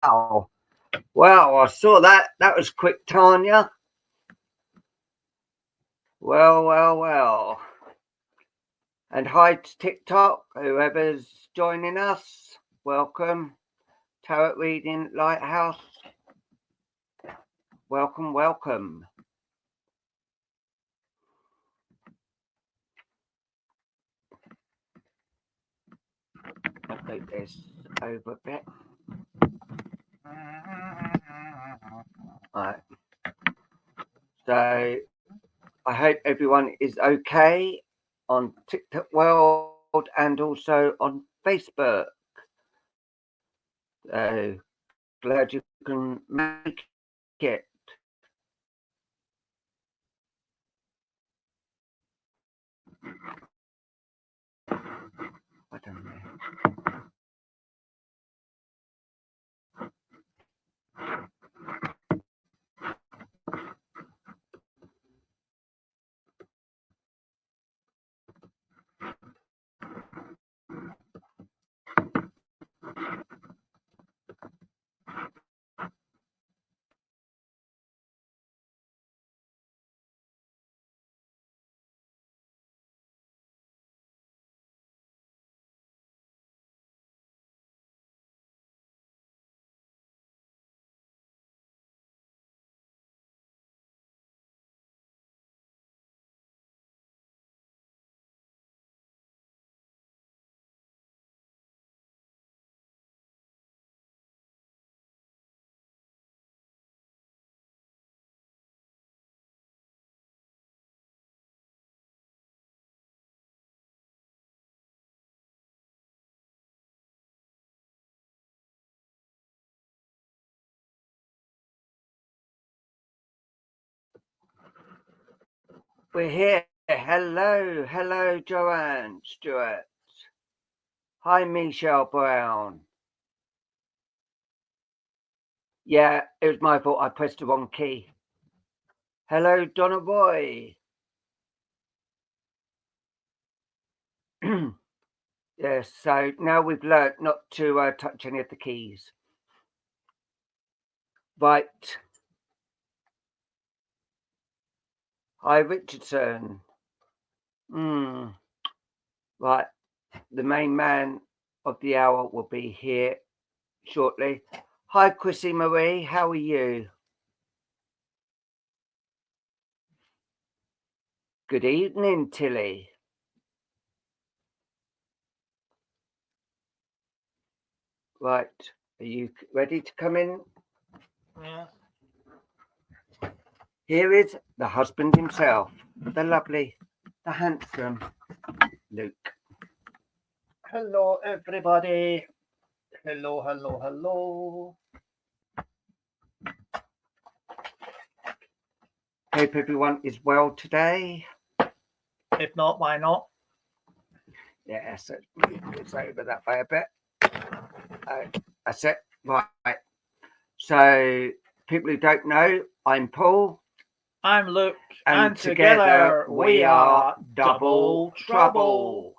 Well, I saw that. That was quick, Tanya. Well. And hi to TikTok, whoever's joining us. Welcome. Tarot Reading Lighthouse. Welcome. I'll take this over a bit. Right. So I hope everyone is okay on TikTok World and also on Facebook. So glad you can make it. I don't know. We're here. Hello, Joanne Stewart. Hi, Michelle Brown. Yeah, it was my fault. I pressed the wrong key. Hello, Donna Roy. Yes, so now we've learnt not to touch any of the keys. Right. Hi, Richardson. Right. The main man of the hour will be here shortly. Hi, Chrissy Marie. How are you? Good evening, Tilly. Right. Are you ready to come in? Yeah. Here is the husband himself, the lovely, the handsome Luke. Hello, everybody. Hello. Hope everyone is well today. If not, why not? Yes, it's over that way a bit. That's it. Right. So, people who don't know, I'm Paul. I'm Luke. And together we are Double Trouble.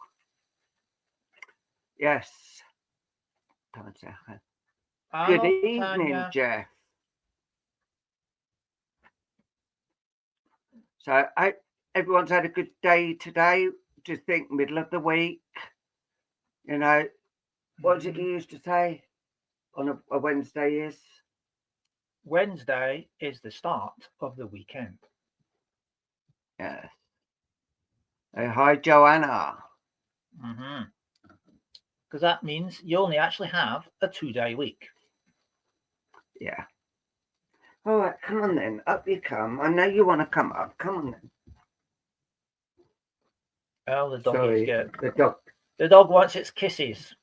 Yes. Good evening, Tanya. Jeff. So, I everyone's had a good day today. Just think middle of the week. You know, what did you used to say on a Wednesday is? Wednesday is the start of the weekend. Yes. Hi, Joanna. Because that means you only actually have a 2-day week. Yeah. All right, come on then. Up you come. I know you want to come up. Come on then. Oh, the dog is good. The dog wants its kisses.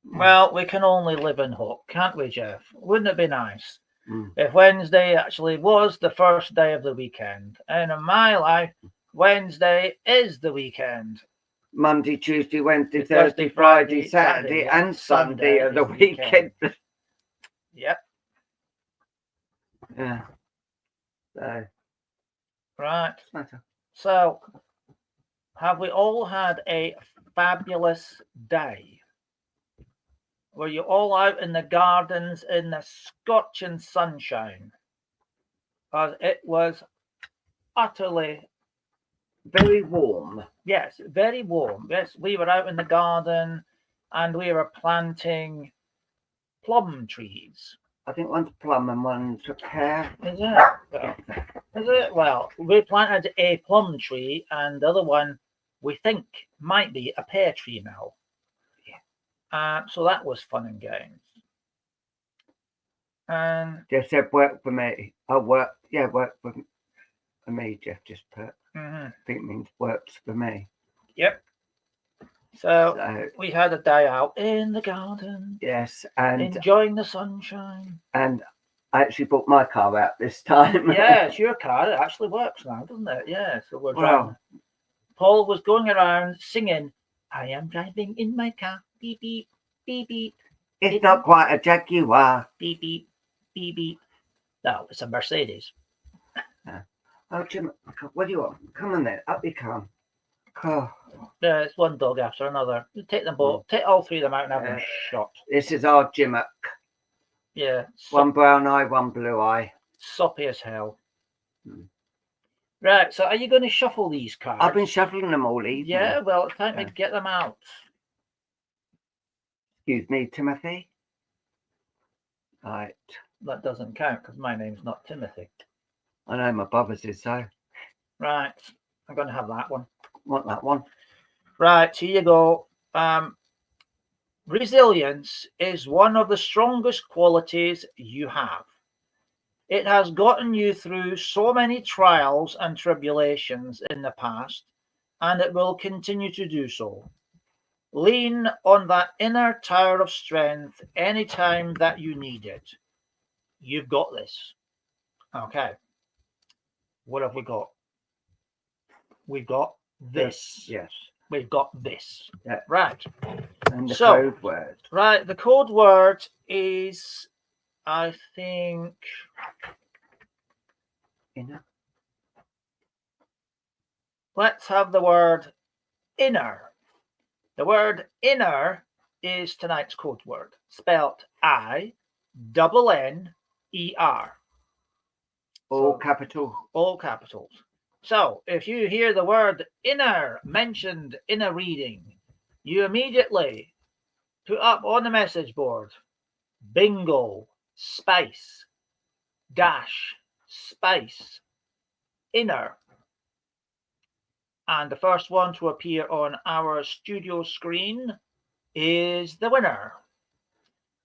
Well, we can only live and hope, can't we, Jeff? Wouldn't it be nice if Wednesday actually was the first day of the weekend? And in my life, Wednesday is the weekend. Monday, Tuesday, Wednesday, Thursday, Friday, Saturday, and Sunday are the weekend. Yep. Yeah. So. Right. So, have we all had a fabulous day? were you all out in the gardens in the scorching sunshine? Because it was utterly, very warm. yes, very warm. Yes, we were out in the garden and we were planting plum trees. I think one's plum and one's a pear. Is it? Well, is it? Well, we planted a plum tree and the other one we think might be a pear tree now. So that was fun and games. And Jeff said work for me. Oh, work for me, Jeff just put. I think it means works for me. Yep. So we had a day out in the garden. Yes, and enjoying the sunshine. And I actually brought my car out this time. Yes, your car, it actually works now, doesn't it? Yeah, so we're driving. Paul was going around singing, I am driving in my car, beep, beep, beep, beep. It's not quite a Jaguar. Beep, beep, beep, beep. No, it's a Mercedes. Oh, Jim, what do you want? Come on then, up you come. Oh. Yeah, it's one dog after another. You take them both, take all three of them out and have them shot. This is our Jimmock. Yeah. One brown eye, one blue eye. Soppy as hell. Right, so are you going to shuffle these cards? I've been shuffling them all evening. Yeah, well, it's time to get them out. Excuse me, Timothy. Right. That doesn't count because my name's not Timothy. I know my brother's is so. Right, I'm going to have that one. Want that one? Right, here you go. Resilience is one of the strongest qualities you have. It has gotten you through so many trials and tribulations in the past, and it will continue to do so. Lean on that inner tower of strength anytime that you need it. You've got this. Okay. What have we got? We've got this. Yes. We've got this. Yeah. Right. And the code word. Right. The code word is, I think, inner. Let's have the word inner. The word inner is tonight's code word, spelled I-double-N-E-R. All capital. All capitals. So if you hear the word inner mentioned in a reading, you immediately put up on the message board, bingo, space, dash, space, inner. And the first one to appear on our studio screen is the winner.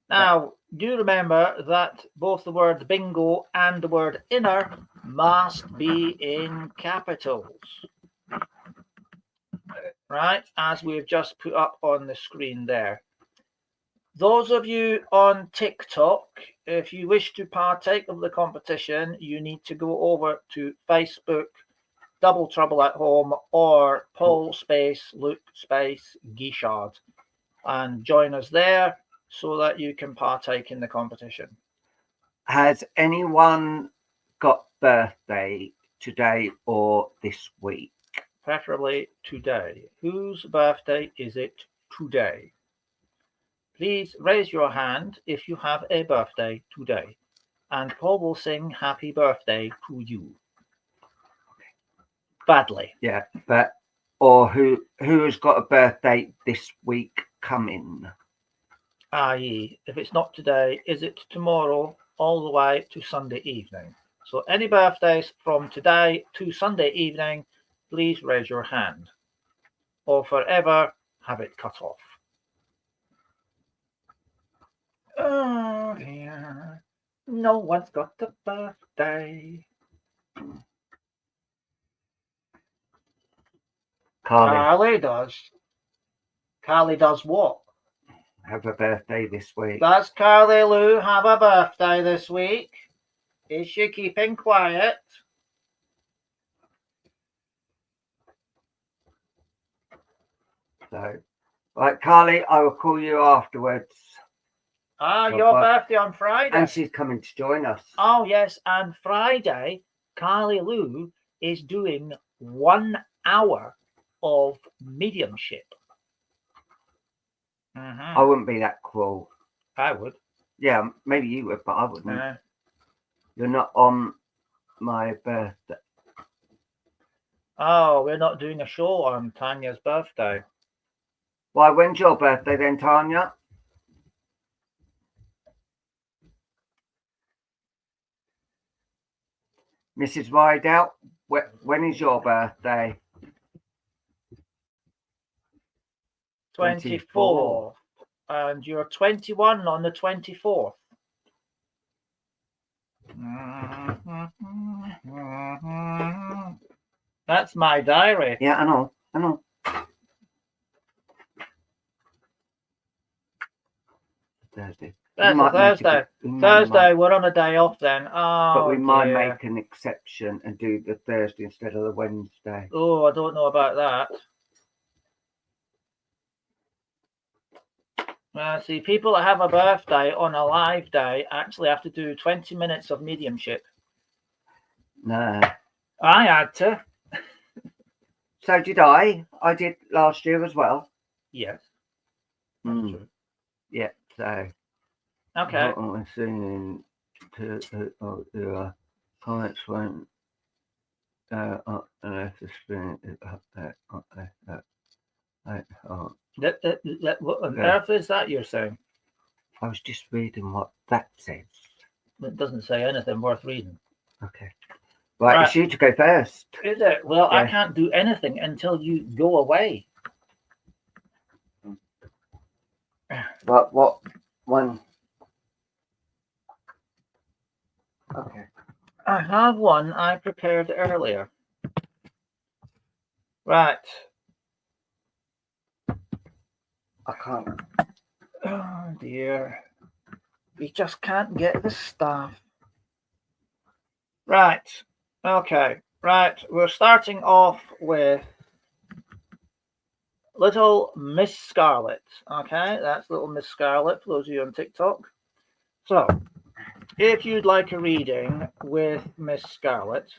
Now, do remember that both the word bingo and the word inner must be in capitals. Right, as we've just put up on the screen there. Those of you on TikTok, if you wish to partake of the competition, you need to go over to Facebook, Double Trouble at Home, or Paul Lukas Guichard, and join us there so that you can partake in the competition. Has anyone got birthday today or this week? Preferably today. Whose birthday is it today? Please raise your hand if you have a birthday today, and Paul will sing happy birthday to you. Badly. Yeah, but or who has got a birthday this week coming? I.e., if it's not today, is it tomorrow all the way to Sunday evening? So any birthdays from today to Sunday evening, please raise your hand, or forever have it cut off. Oh dear, no one's got a birthday. Carly does. Carly does what? Have a birthday this week. Does Carly Lou have a birthday this week? Is she keeping quiet? So, right, Carly, I will call you afterwards. Your birthday on Friday. And she's coming to join us. Oh, yes. And Friday, Carly Lou is doing 1 hour of mediumship. I wouldn't be that cruel. I would. Yeah, maybe you would, but I wouldn't. Uh, You're not on my birthday. oh, we're not doing a show on Tanya's birthday. Why, when's your birthday then, Tanya? Mrs. Rideout, when is your birthday? 24. And you're 21 on the 24th. That's my diary. Yeah, I know. Thursday. That's a Thursday. Thursday, we're on a day off then. Oh, but we might dear. make an exception and do the Thursday instead of the Wednesday. Oh, I don't know about that. See, people that have a birthday on a live day actually have to do 20 minutes of mediumship. No. I had to. So did I. I did last year as well. Yes. Mm. Yeah, so. Okay. I'm saying to comments when unless the spirit is up there. What on earth is that you're saying? I was just reading what that says. It doesn't say anything worth reading. Okay. Right, it's you to go first. Is it? Well, Yeah. I can't do anything until you go away. But what one? Okay. I have one I prepared earlier. Right. I can't. Oh dear. We just can't get the stuff. Right. Okay. Right. We're starting off with Little Miss Scarlet. Okay. That's Little Miss Scarlet for those of you on TikTok. So, if you'd like a reading with Miss Scarlet,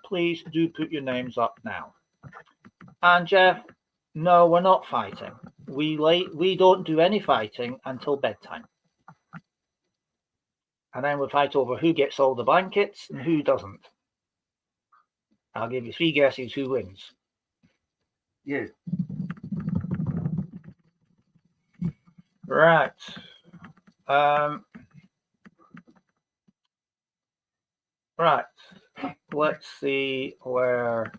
please do put your names up now. And Jeff, no, we're not fighting. We don't do any fighting until bedtime. And then we'll fight over who gets all the blankets and who doesn't. I'll give you 3 guesses who wins. You. Right. Right. Let's see where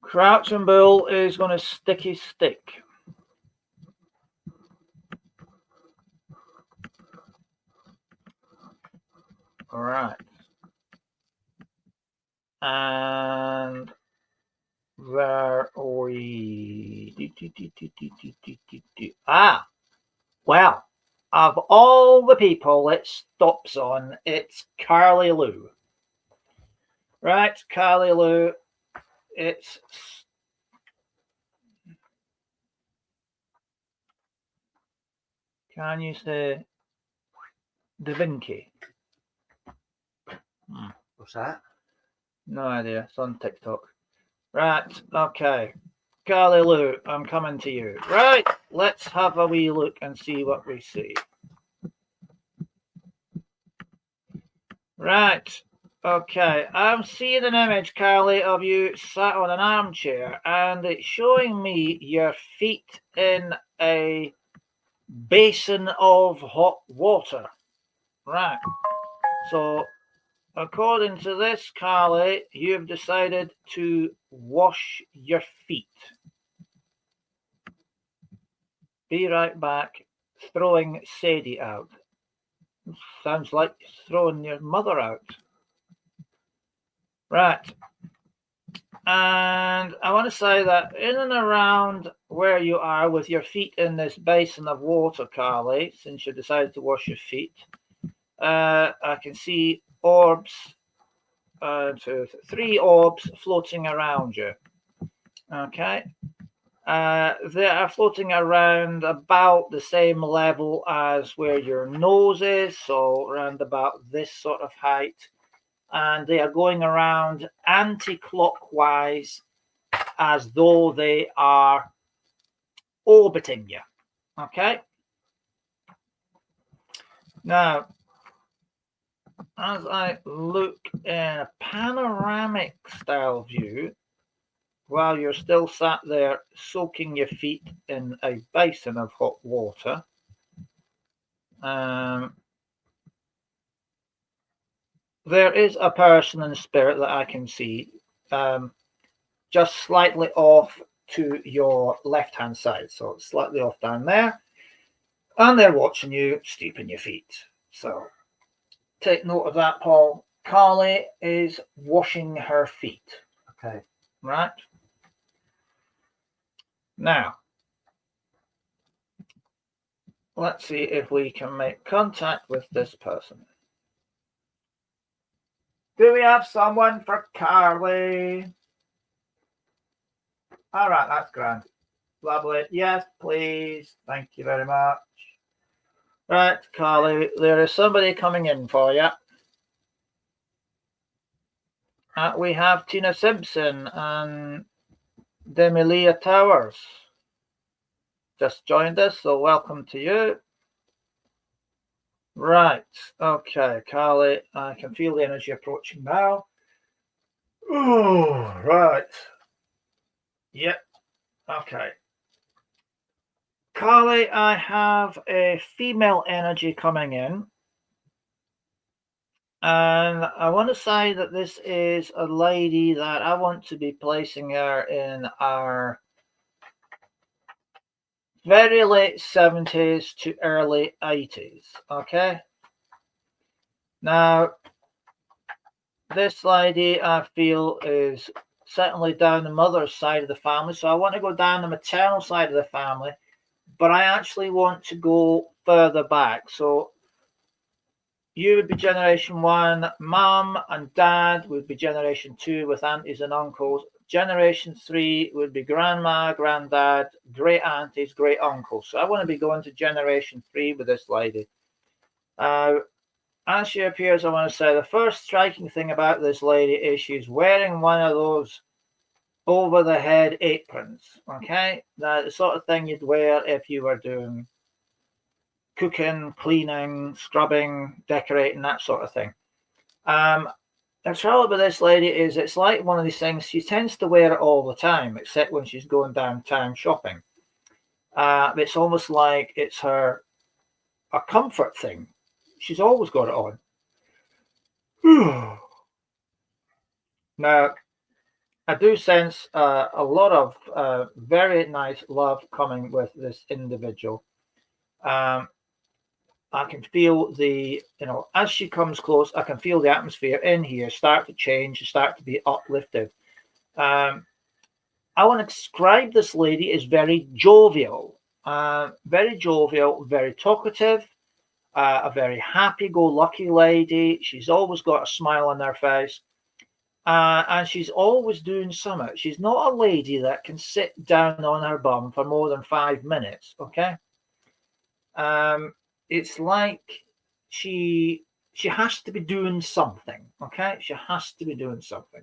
Crouching Bull is going to stick his stick. All right. And where are we? Ah, well, of all the people it stops on, it's Carly Lou. Right, Carly Lou. It's can you say Da Vinci? What's that? No idea. It's on TikTok. Right. Okay. Carly Lou, I'm coming to you. Right. Let's have a wee look and see what we see. Right. Okay. I'm seeing an image, Carly, of you sat on an armchair, and it's showing me your feet in a basin of hot water. Right. So, according to this, Carly, you've decided to wash your feet. Be right back. Throwing Sadie out. Sounds like throwing your mother out. Right. And I want to say that in and around where you are with your feet in this basin of water, Carly, since you decided to wash your feet, I can see orbs, 3 orbs floating around you. Okay. They are floating around about the same level as where your nose is, so around about this sort of height. And they are going around anti-clockwise as though they are orbiting you. Okay. Now, as I look in a panoramic style view, while you're still sat there soaking your feet in a basin of hot water, there is a person in spirit that I can see just slightly off to your left-hand side. So it's slightly off down there. And they're watching you steeping your feet. So take note of that, Paul. Carly is washing her feet. Okay. Right? Now, let's see if we can make contact with this person. Do we have someone for Carly? All right, that's grand. Lovely. Yes, please. Thank you very much. Right, Carly, there is somebody coming in for you. We have Tina Simpson and Demilia Towers just joined us, so welcome to you. Right, okay, Carly, I can feel the energy approaching now. Oh, right. Yep, okay. Carly, I have a female energy coming in. And I want to say that this is a lady that I want to be placing her in our very late 70s to early 80s. Okay. Now, this lady I feel is certainly down the mother's side of the family. So I want to go down the maternal side of the family, but I actually want to go further back. So you would be generation 1, mum and dad would be generation 2 with aunties and uncles. Generation 3 would be grandma, granddad, great aunties, great uncles. So I want to be going to generation 3 with this lady. As she appears, I want to say the first striking thing about this lady is she's wearing one of those over the head aprons. Okay, the sort of thing you'd wear if you were doing cooking, cleaning, scrubbing, decorating, that sort of thing. The trouble with this lady is it's like one of these things. She tends to wear it all the time, except when she's going downtown shopping. It's almost like it's a comfort thing. She's always got it on. Now, I do sense a lot of very nice love coming with this individual. I can feel as she comes close, I can feel the atmosphere in here start to change, start to be uplifted. I want to describe this lady as very jovial, very talkative, a very happy-go-lucky lady. She's always got a smile on her face, and she's always doing something. She's not a lady that can sit down on her bum for more than 5 minutes, okay? It's like she has to be doing something, okay? She has to be doing something.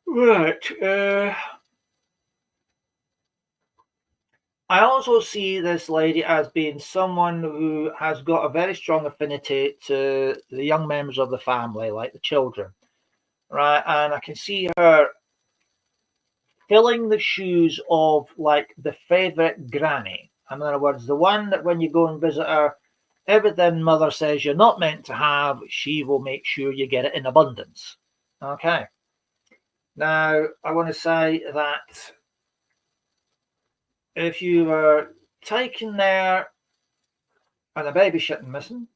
Right. I also see this lady as being someone who has got a very strong affinity to the young members of the family, like the children, right? And I can see her filling the shoes of like the favorite granny. In other words, the one that when you go and visit her, everything mother says you're not meant to have, she will make sure you get it in abundance. Okay. Now, I want to say that if you were taken there and a babysitting missing,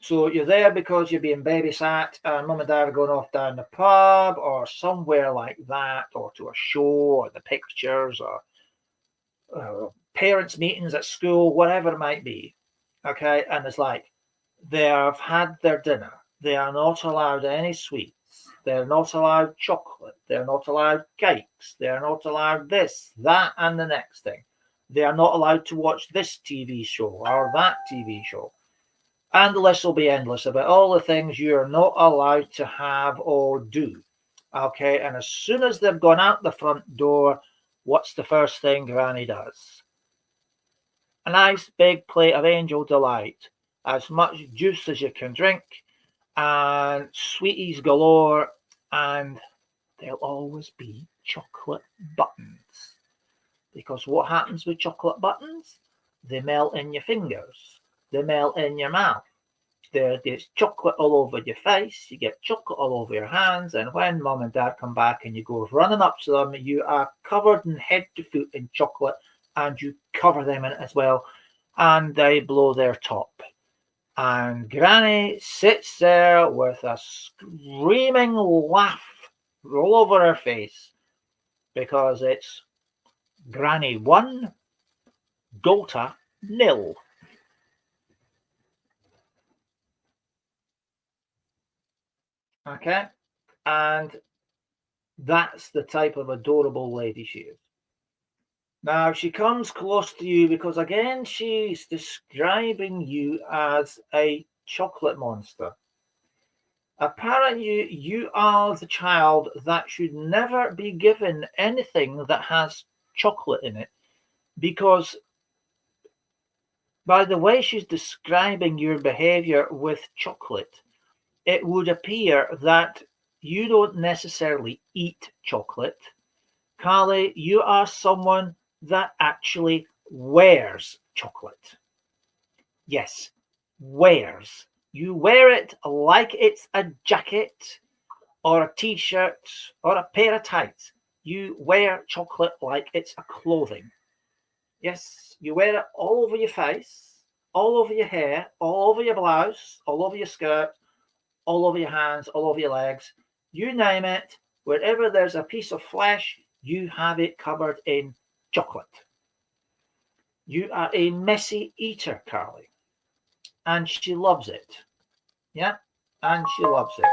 so you're there because you're being babysat and mum and dad are going off down the pub or somewhere like that, or to a show or the pictures or parents' meetings at school, whatever it might be. Okay, and it's like they have had their dinner. They are not allowed any sweets. They're not allowed chocolate. They're not allowed cakes. They're not allowed this, that, and the next thing. They are not allowed to watch this TV show or that TV show. And the list will be endless about all the things you're not allowed to have or do. Okay, and as soon as they've gone out the front door, what's the first thing Granny does? a nice big plate of Angel Delight, as much juice as you can drink, and sweeties galore, and there'll always be chocolate buttons. Because what happens with chocolate buttons? They melt in your fingers. They melt in your mouth. There gets chocolate all over your face. You get chocolate all over your hands. And when mom and dad come back and you go running up to them, you are covered in head to foot in chocolate, and you cover them in it as well. And they blow their top. And Granny sits there with a screaming laugh all over her face, because it's Granny 1, daughter 0. Okay, and that's the type of adorable lady she is. Now she comes close to you because, again, she's describing you as a chocolate monster. Apparently, you are the child that should never be given anything that has chocolate in it, because by the way she's describing your behavior with chocolate, it would appear that you don't necessarily eat chocolate. Carly, you are someone that actually wears chocolate. Yes, wears. You wear it like it's a jacket or a t-shirt or a pair of tights. You wear chocolate like it's a clothing. Yes, you wear it all over your face, all over your hair, all over your blouse, all over your skirt, all over your hands, all over your legs. You name it, wherever there's a piece of flesh, you have it covered in chocolate. You are a messy eater, Carly. And she loves it. Yeah, and she loves it.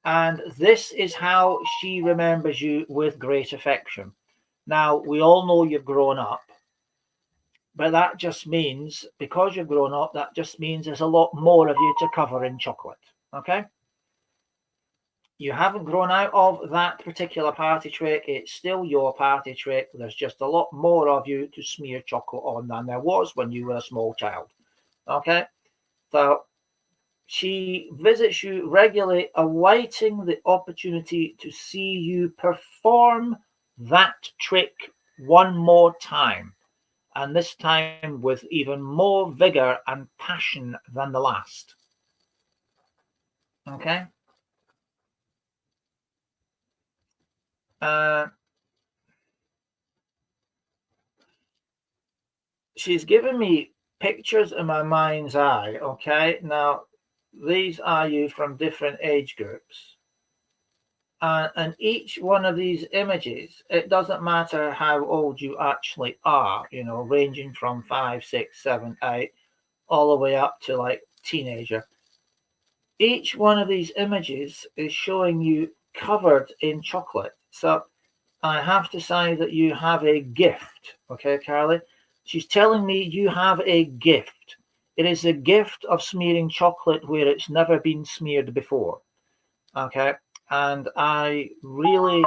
And this is how she remembers you, with great affection. Now, we all know you've grown up, but that just means, because you've grown up, that just means there's a lot more of you to cover in chocolate. Okay? You haven't grown out of that particular party trick. It's still your party trick. There's just a lot more of you to smear chocolate on than there was when you were a small child. Okay? So she visits you regularly, awaiting the opportunity to see you perform that trick one more time, and this time with even more vigor and passion than the last. Okay? She's given me pictures in my mind's eye. Okay? Now, these are you from different age groups. And each one of these images, it doesn't matter how old you actually are, ranging from 5, 6, 7, 8, all the way up to like teenager. Each one of these images is showing you covered in chocolate. So I have to say that you have a gift. Okay, Carly? She's telling me you have a gift. It is a gift of smearing chocolate where it's never been smeared before. Okay? And I really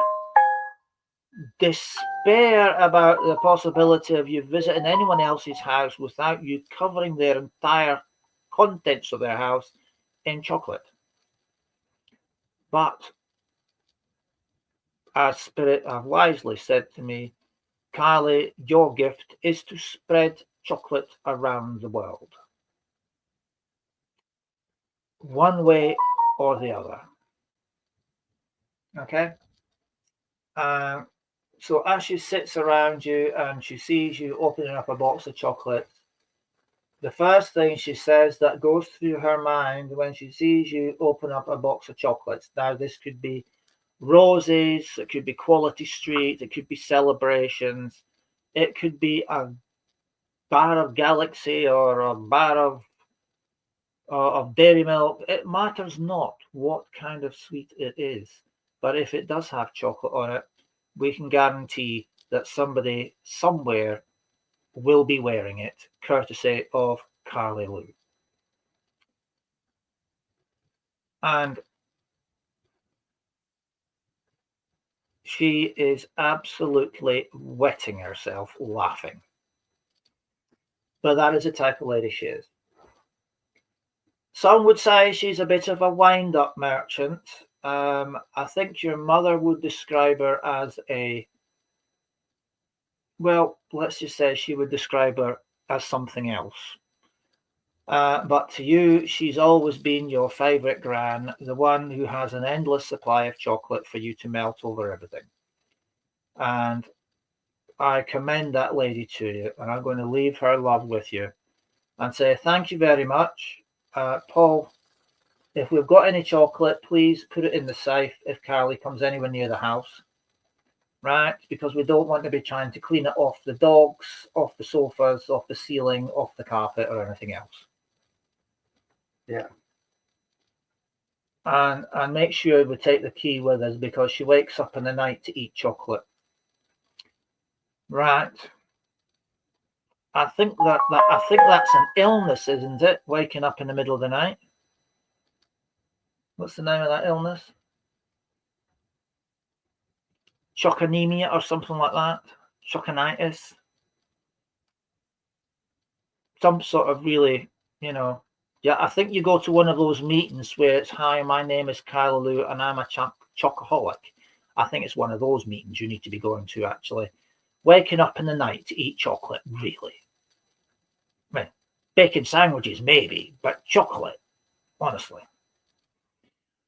despair about the possibility of you visiting anyone else's house without you covering their entire contents of their house in chocolate. But our spirit have wisely said to me, Carly, your gift is to spread chocolate around the world, one way or the other. Okay? So as she sits around you and she sees you opening up a box of chocolates, the first thing she says that goes through her mind when she sees you open up a box of chocolates, now this could be roses, it could be Quality Street, it could be Celebrations, it could be a bar of Galaxy or a bar of Dairy Milk. It matters not what kind of sweet it is, but if it does have chocolate on it, we can guarantee that somebody somewhere will be wearing it, courtesy of Carly Lou. And she is absolutely wetting herself laughing. But that is the type of lady she is. Some would say she's a bit of a wind-up merchant. I think your mother would describe her as well, let's just say she would describe her as something else. But to you, she's always been your favourite gran, the one who has an endless supply of chocolate for you to melt over everything. And I commend that lady to you, and I'm going to leave her love with you and say thank you very much. Paul, if we've got any chocolate, please put it in the safe if Carly comes anywhere near the house. Right? Because we don't want to be trying to clean it off the dogs, off the sofas, off the ceiling, off the carpet, or anything else. Yeah. And make sure we take the key with us because she wakes up in the night to eat chocolate. Right. I think that's an illness, isn't it? Waking up in the middle of the night. What's the name of that illness? Chockanemia or something like that. Chockanitis. Some sort of really, yeah, I think you go to one of those meetings where it's, hi, my name is Kyla Lou and I'm a chocoholic. I think it's one of those meetings you need to be going to, actually. Waking up in the night to eat chocolate, really. I mean, bacon sandwiches, maybe, but chocolate, honestly.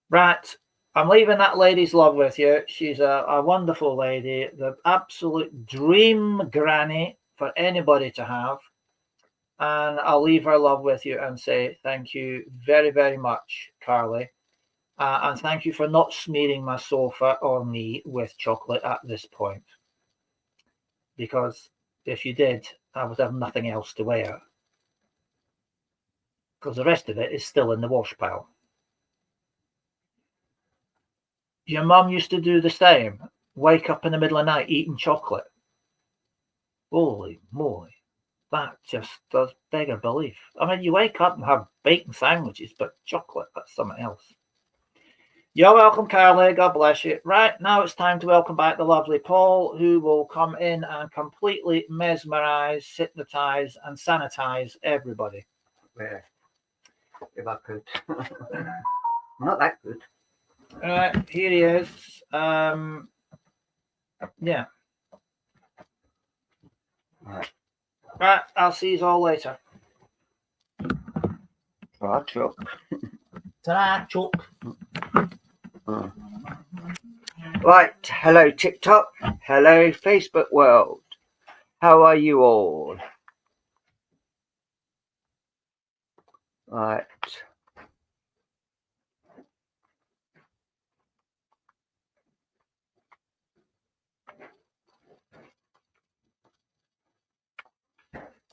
Right, I'm leaving that lady's love with you. She's a wonderful lady, the absolute dream granny for anybody to have. And I'll leave her love with you and say thank you very, very much, Carly. And thank you for not smearing my sofa or me with chocolate at this point. Because if you did, I would have nothing else to wear. Because the rest of it is still in the wash pile. Your mum used to do the same. Wake up in the middle of the night eating chocolate. Holy moly. That just does beggar belief. I mean, you wake up and have bacon sandwiches, but chocolate, that's something else. You're welcome, Carly. God bless you. Right, now it's time to welcome back the lovely Paul, who will come in and completely mesmerize, hypnotize, and sanitize everybody. Yeah. If I could. Not that good. All right, here he is. Yeah. Right, I'll see you all later. Right, Chuck. Ta-ra, Chuck. Right, hello TikTok, hello Facebook world. How are you all? Right.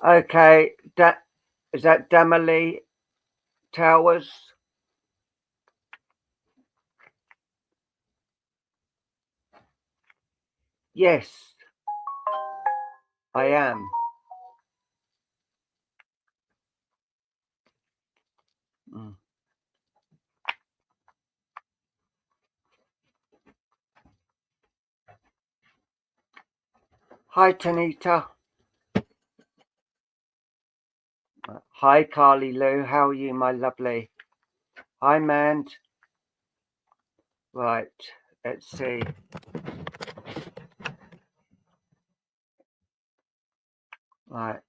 Okay, is that Damali Towers? Yes, I am. Hi, Tanita. Hi, Carly Lou. How are you, my lovely? Hi, Mand. Right, let's see. Right.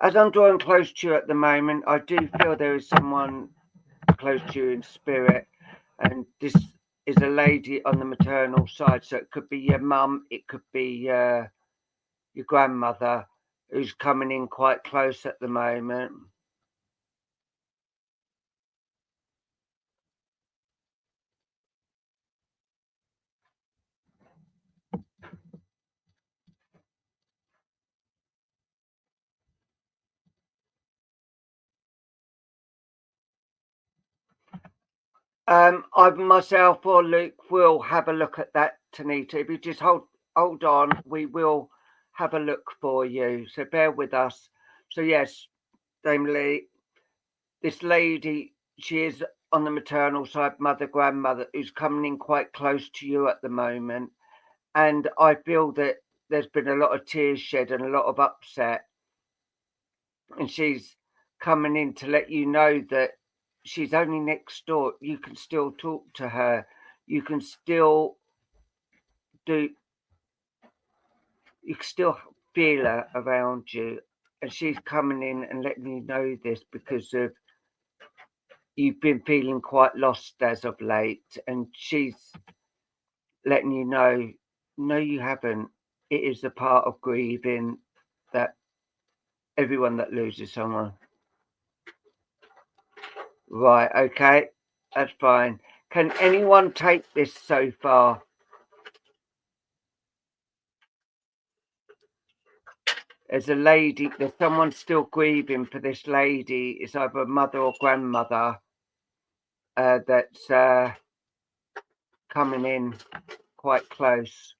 As I'm drawing close to you at the moment, I do feel there is someone close to you in spirit, and this is a lady on the maternal side, so it could be your mum, it could be your grandmother, who's coming in quite close at the moment. I myself or Luke will have a look at that, Tanita. If you just hold on, we will have a look for you. So bear with us. So yes, Dame Lee, this lady, she is on the maternal side, mother, grandmother, who's coming in quite close to you at the moment. And I feel that there's been a lot of tears shed and a lot of upset. and she's coming in to let you know that she's only next door. You can still talk to her. You can still feel her around you. And she's coming in and letting you know this because of you've been feeling quite lost as of late. And she's letting you know, no, you haven't. It is a part of grieving that everyone that loses someone. Right, okay, that's fine. Can anyone take this so far? There's a lady, there's someone still grieving for this lady. It's either a mother or grandmother that's coming in quite close.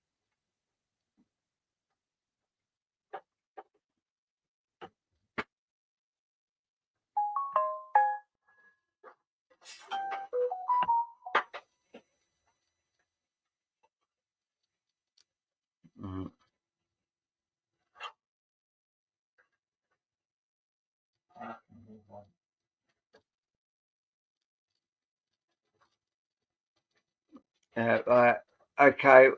Mm. Right, okay.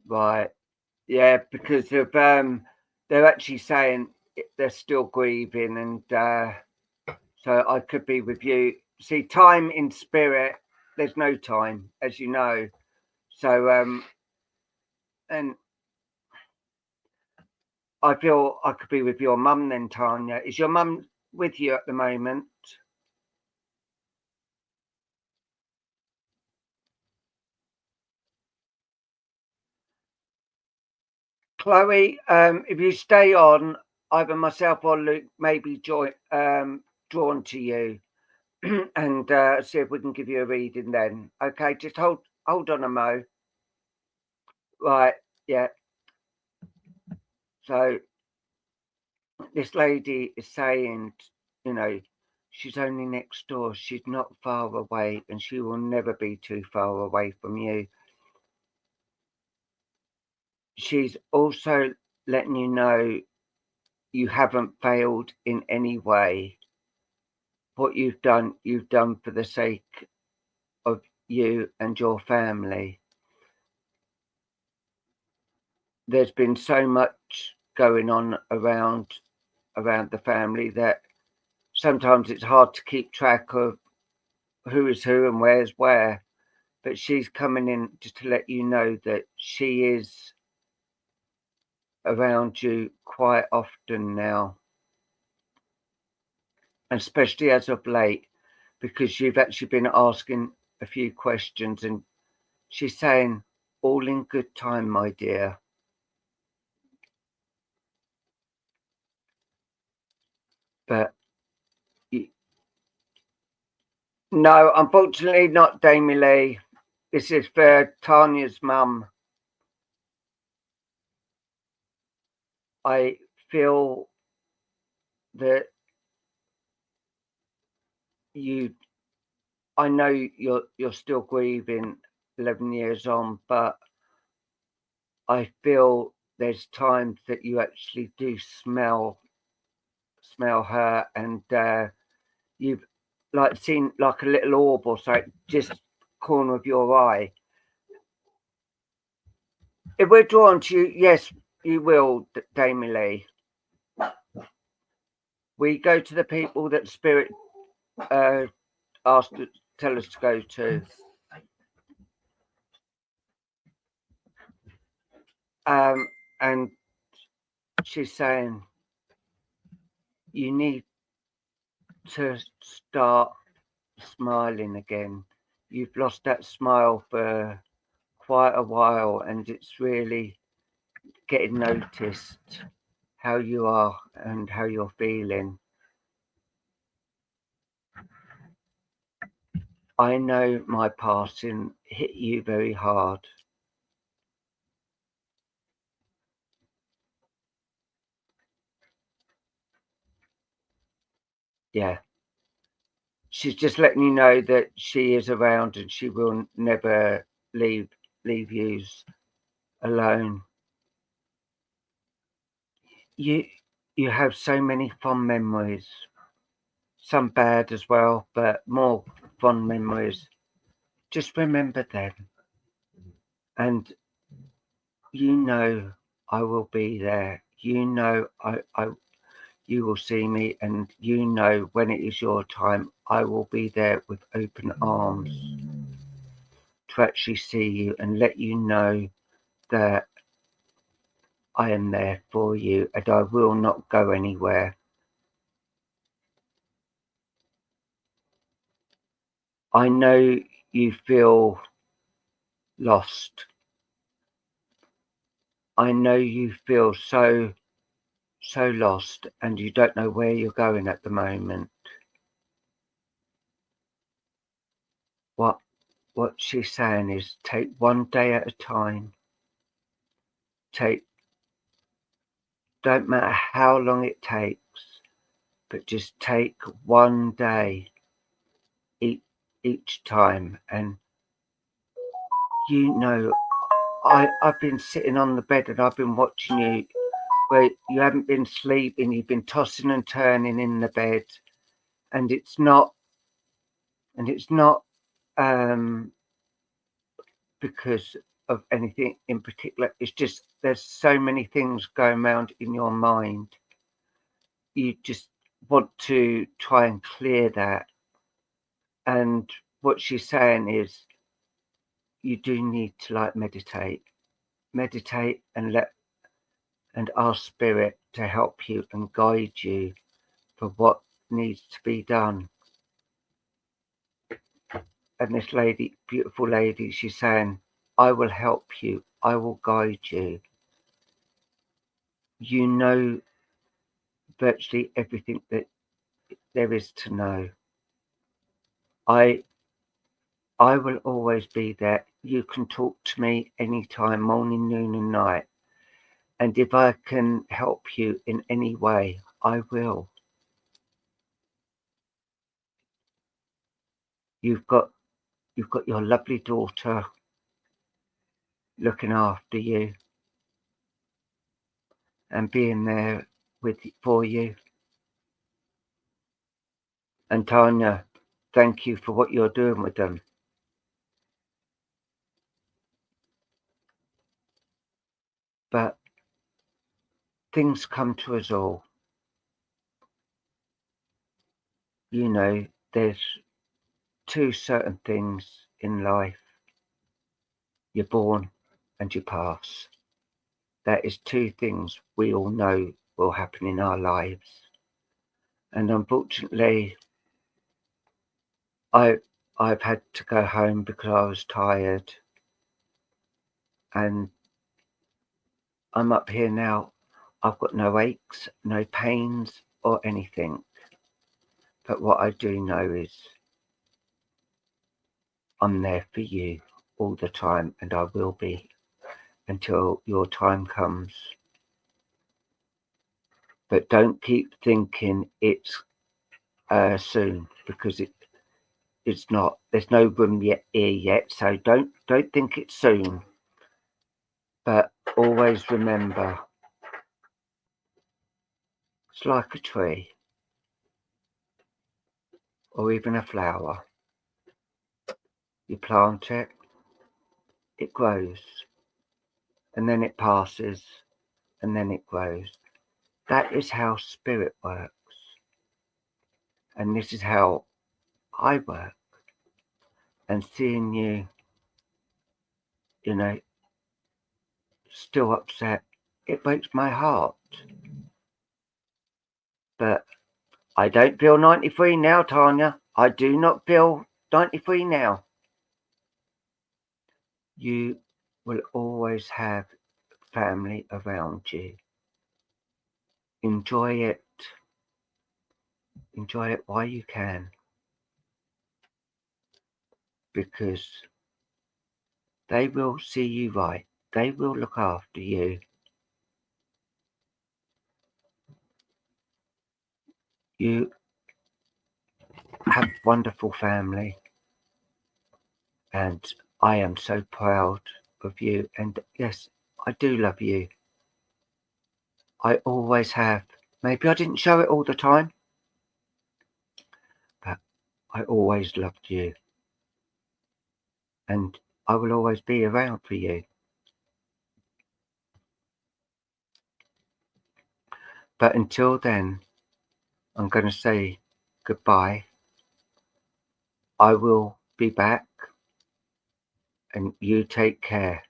Right, yeah, because of they're actually saying they're still grieving, and so I could be with you. See, time in spirit, there's no time, as you know. So and I feel I could be with your mum then, Tanya. Is your mum with you at the moment? Chloe, if you stay on, either myself or Luke may be drawn to you and see if we can give you a reading then. Okay, just hold on a mo. Right, yeah. So this lady is saying, you know, she's only next door. She's not far away, and she will never be too far away from you. She's also letting you know you haven't failed in any way. What you've done for the sake of you and your family. There's been so much going on around the family that sometimes it's hard to keep track of who is who and where's where. But she's coming in just to let you know that she is around you quite often now, especially as of late, because you've actually been asking a few questions, and she's saying, all in good time, my dear. But no, unfortunately not, Damie Lee. This is for Tanya's mum. I feel that I know you're still grieving 11 years on, but I feel there's times that you actually do smell her, and you've like seen like a little orb or something just corner of your eye. If we're drawn to you, yes, you will, Damie Lee. We go to the people that Spirit asked to tell us to go to. And she's saying you need to start smiling again. You've lost that smile for quite a while, and it's really getting noticed how you are and how you're feeling. I know my passing hit you very hard. Yeah. She's just letting you know that she is around and she will never leave you alone. you have so many fond memories, some bad as well, but more fond memories. Just remember them, and you know I will be there. You know you will see me, and you know when it is your time, I will be there with open arms to actually see you and let you know that I am there for you and I will not go anywhere. I know you feel lost. I know you feel so lost and you don't know where you're going at the moment. What she's saying is take one day at a time. Don't matter how long it takes, but just take one day each time. And you know, I've been sitting on the bed and I've been watching you where you haven't been sleeping, you've been tossing and turning in the bed, and it's not because of anything in particular. It's just there's so many things going around in your mind. You just want to try and clear that. And what she's saying is you do need to meditate and ask spirit to help you and guide you for what needs to be done. And this lady, beautiful lady, she's saying, I will help you. I will guide you. You know virtually everything that there is to know. I will always be there. You can talk to me anytime, morning, noon and night. And if I can help you in any way, I will. You've got your lovely daughter looking after you and being there for you. And Tanya, thank you for what you're doing with them. But things come to us all. You know, there's two certain things in life. You're born and you pass. That is two things we all know will happen in our lives. And unfortunately, I've had to go home because I was tired. And I'm up here now. I've got no aches, no pains or anything. But what I do know is I'm there for you all the time, and I will be until your time comes. But don't keep thinking it's soon, because it's not. There's no room here yet, so don't think it's soon. But always remember, it's like a tree or even a flower. You plant it, it grows, and then it passes, and then it grows. That is how spirit works. And this is how I work. And seeing you, still upset, it breaks my heart. But I don't feel 93 now, Tanya. I do not feel 93 now. You will always have family around you. Enjoy it. Enjoy it while you can. Because they will see you right. They will look after you. You have a wonderful family. And I am so proud of you. And yes, I do love you. I always have. Maybe I didn't show it all the time, but I always loved you. And I will always be around for you. But until then, I'm going to say goodbye. I will be back, and you take care.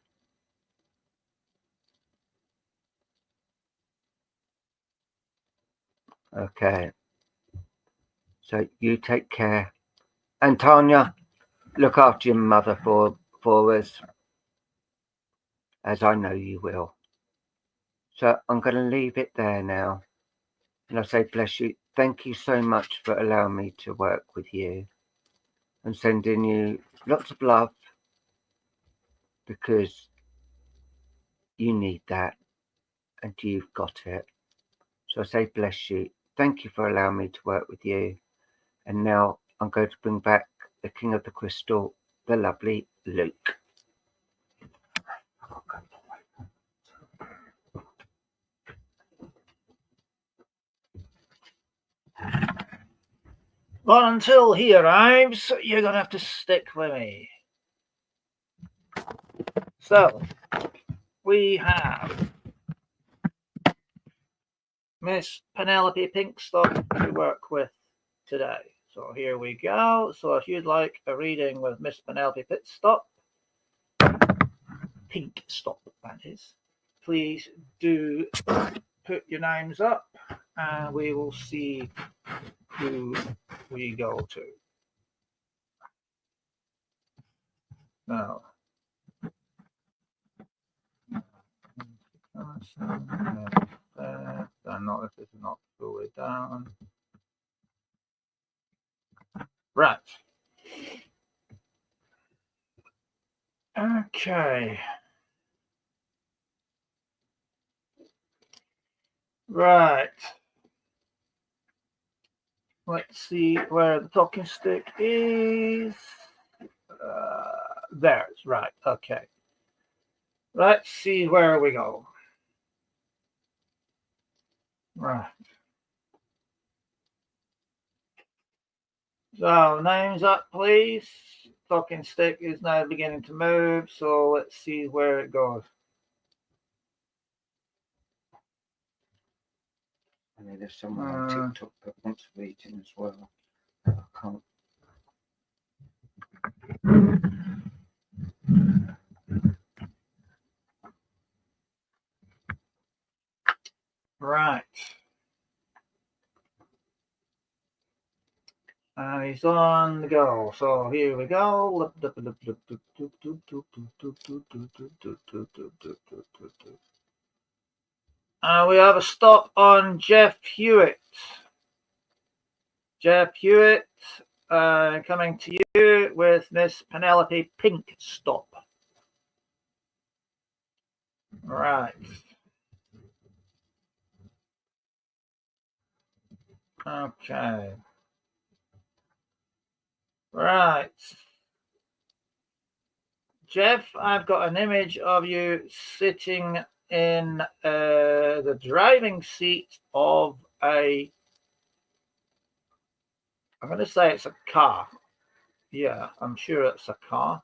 Okay. So you take care. And Tanya, look after your mother for us, as I know you will. So I'm going to leave it there now. And I say bless you. Thank you so much for allowing me to work with you. And sending you lots of love, because you need that and you've got it. So I say bless you. Thank you for allowing me to work with you. And now I'm going to bring back the King of the Crystal, the lovely Luke. Well, until he arrives, you're going to have to stick with me. So, we have Miss Penelope Pinkstop to work with today. So here we go. So if you'd like a reading with Miss Penelope Pinkstop, that is, please do put your names up and we will see who we go to. Now, I know this is not fully down. Right. Okay. Right. Let's see where the talking stick is. There's right. Okay. Let's see where we go. Right. So names up, please. Talking stick is now beginning to move. So let's see where it goes. I mean, there's someone on TikTok that wants reading as well. I can't. Right. And he's on the go. So here we go. We have a stop on Jeff Hewitt. Jeff Hewitt coming to you with Miss Penelope Pinkstop. Right. Okay. Right. Jeff, I've got an image of you sitting in the driving seat of I'm going to say it's a car. Yeah, I'm sure it's a car.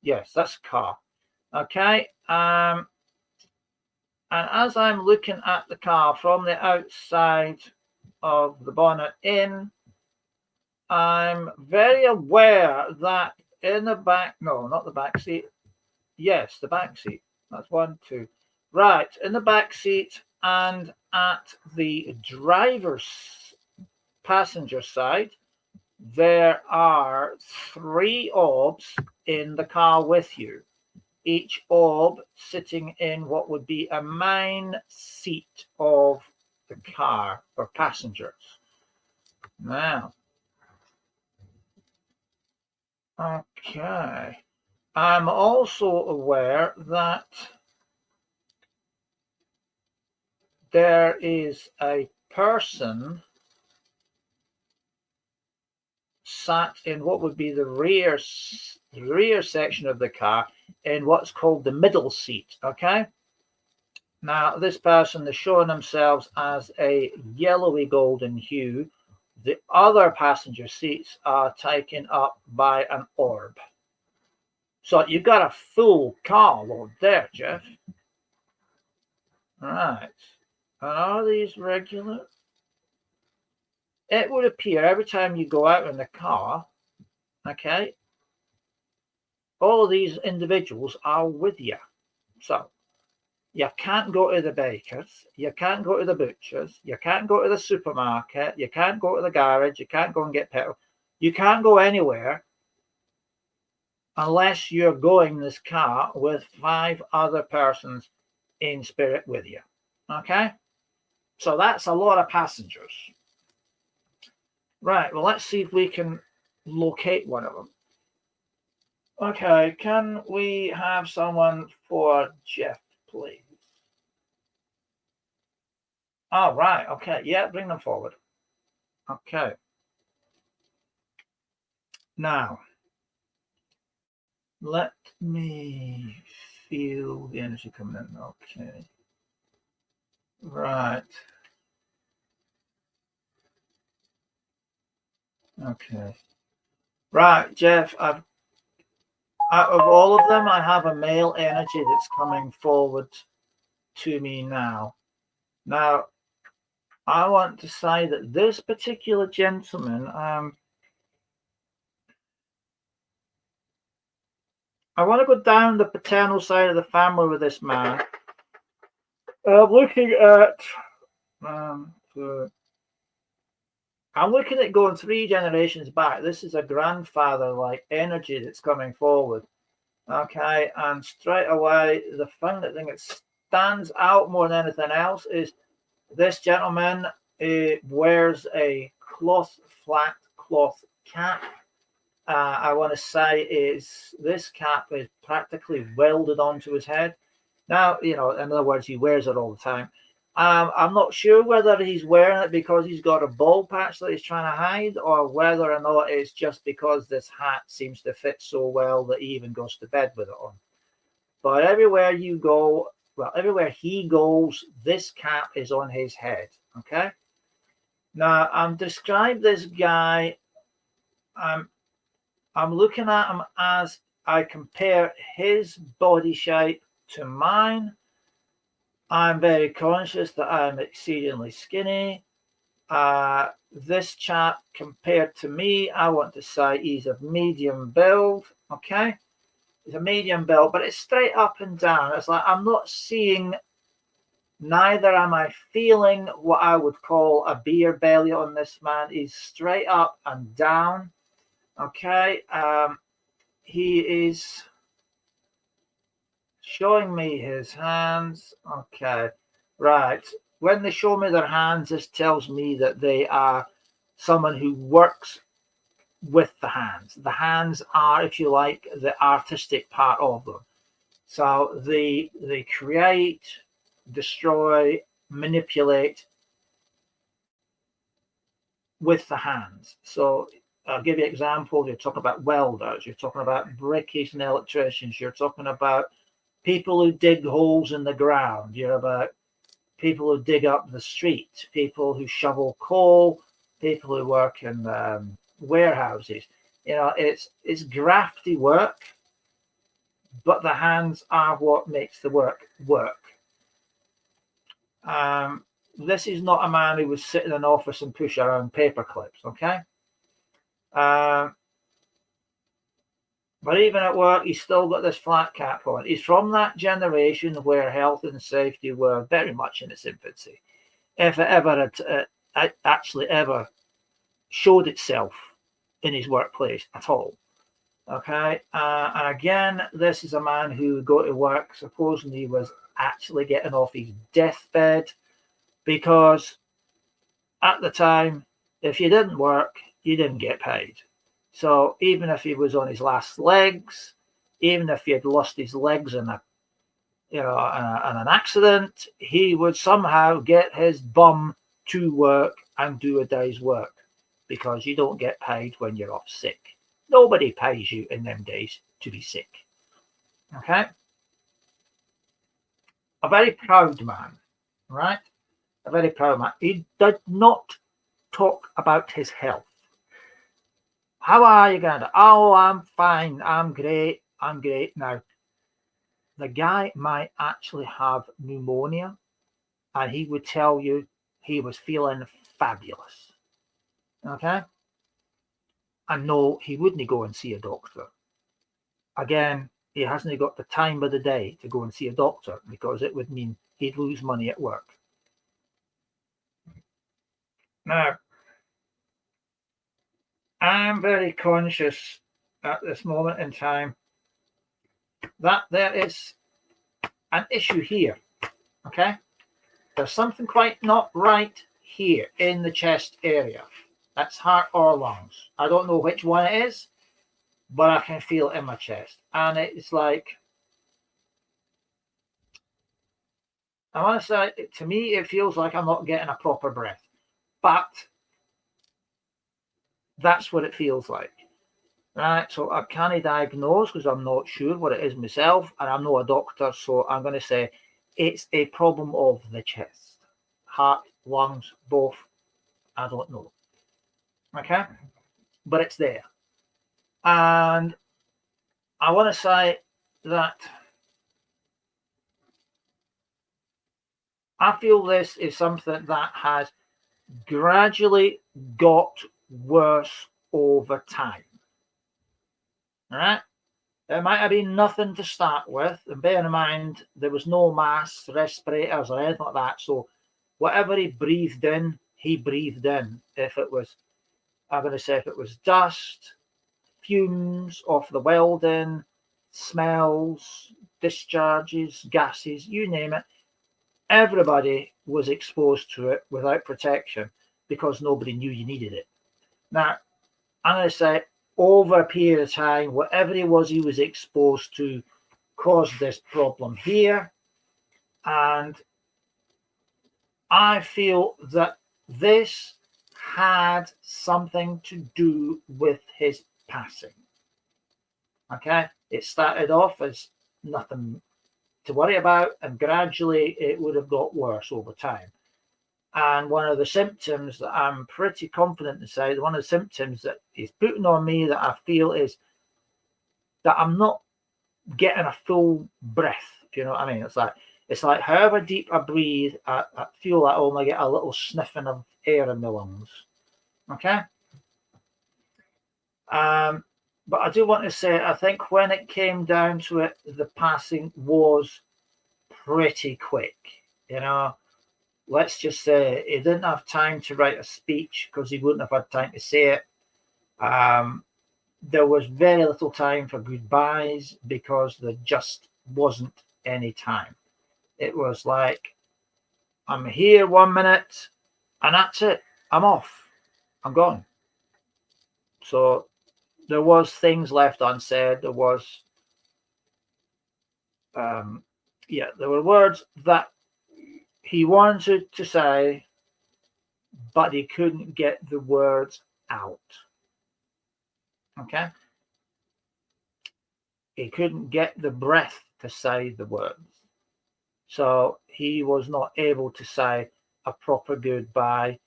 Yes, that's a car. Okay. And as I'm looking at the car from the outside of the bonnet in, I'm very aware that in the back, no, not the back seat. Yes, the back seat. That's 1, 2. Right, in the back seat and at the driver's passenger side, there are 3 orbs in the car with you. Each orb sitting in what would be a main seat of the car for passengers. Now, okay. I'm also aware that there is a person sat in what would be the rear section of the car in what's called the middle seat, okay? Now, this person is showing themselves as a yellowy golden hue. The other passenger seats are taken up by an orb. So you've got a full car load there, Jeff. Right. And are these regular? It would appear every time you go out in the car, okay, all of these individuals are with you. So you can't go to the baker's, you can't go to the butcher's, you can't go to the supermarket, you can't go to the garage, you can't go and get petrol. You can't go anywhere unless you're going in this car with 5 other persons in spirit with you. Okay? So that's a lot of passengers. Right, well, let's see if we can locate one of them. Okay, can we have someone for Jeff, please? All right, okay, yeah, bring them forward. Okay. Now, let me feel the energy coming in. Okay. Right. Okay. Right, Jeff, out of all of them, I have a male energy that's coming forward to me now. Now, I want to say that this particular gentleman, I want to go down the paternal side of the family with this man. Looking at, I'm looking at going 3 generations back. This is a grandfather-like energy that's coming forward. Okay, and straight away, the thing that stands out more than anything else is this gentleman wears a flat cloth cap. I want to say this cap is practically welded onto his head. Now, in other words, he wears it all the time. I'm not sure whether he's wearing it because he's got a bald patch that he's trying to hide, or whether or not it's just because this hat seems to fit so well that he even goes to bed with it on. But everywhere you go, everywhere he goes, this cap is on his head. Okay. Now, I'm describing this guy. I'm looking at him as I compare his body shape to mine. I'm very conscious that I'm exceedingly skinny. This chap, compared to me, I want to say he's of medium build. Okay, he's a medium build, but it's straight up and down. It's like I'm not seeing, neither am I feeling what I would call a beer belly on this man. He's straight up and down. Okay, he is showing me his hands. Okay, right. When they show me their hands, this tells me that they are someone who works with the hands. The hands are, if you like, the artistic part of them. So they create, destroy, manipulate with the hands. So I'll give you examples. You're talking about welders, you're talking about brickies and electricians, you're talking about people who dig holes in the ground, you're about people who dig up the street, people who shovel coal, people who work in warehouses. It's grafty work, but the hands are what makes the work work. This is not a man who would sit in an office and push around paper clips, okay? But even at work, he's still got this flat cap on. He's from that generation where health and safety were very much in its infancy. If it ever had actually ever showed itself in his workplace at all. Okay. And again, this is a man who would go to work supposing he was actually getting off his deathbed, because at the time, if you didn't work, you didn't get paid. So even if he was on his last legs, even if he had lost his legs in an accident, he would somehow get his bum to work and do a day's work, because you don't get paid when you're off sick. Nobody pays you in them days to be sick. Okay. a very proud man, right? A very proud man. He did not talk about his health. How are you, Granda? Oh, I'm fine. I'm great. I'm great. Now, the guy might actually have pneumonia, and he would tell you he was feeling fabulous. Okay? And no, he wouldn't go and see a doctor. Again, he hasn't got the time of the day to go and see a doctor because it would mean he'd lose money at work. Now, I'm very conscious at this moment in time that there is an issue here. Okay? There's something quite not right here in the chest area. That's heart or lungs. I don't know which one it is, but I can feel it in my chest. And it's like, I want to say, to me, it feels like I'm not getting a proper breath. But that's what it feels like. Right, so I can't diagnose because I'm not sure what it is myself, and I'm not a doctor, so I'm going to say it's a problem of the chest. Heart, lungs, both, I don't know. Okay? But it's there. And I want to say that I feel this is something that has gradually got worse over time. All right? There might have been nothing to start with, and bear in mind there was no masks, respirators, or anything like that. So whatever he breathed in, he breathed in. If it was, I'm going to say, if it was dust, fumes off the welding, smells, discharges, gases, you name it, everybody was exposed to it without protection because nobody knew you needed it. Now, I'm going to say, over a period of time, whatever it was he was exposed to caused this problem here. And I feel that this had something to do with his passing. Okay? It started off as nothing to worry about, and gradually it would have got worse over time. And one of the symptoms that I'm pretty confident to say, one of the symptoms that he's putting on me that I feel is that I'm not getting a full breath. Do you know what I mean? It's like however deep I breathe, I feel like I only get a little sniffing of air in my lungs. Okay? But I do want to say, I think when it came down to it, the passing was pretty quick. You know, let's just say he didn't have time to write a speech because he wouldn't have had time to say it. There was very little time for goodbyes because there just wasn't any time. It was like, I'm here 1 minute and that's it. I'm off. I'm gone. So there was things left unsaid. There was, there were words that he wanted to say, but he couldn't get the words out. Okay? He couldn't get the breath to say the words. So he was not able to say a proper goodbye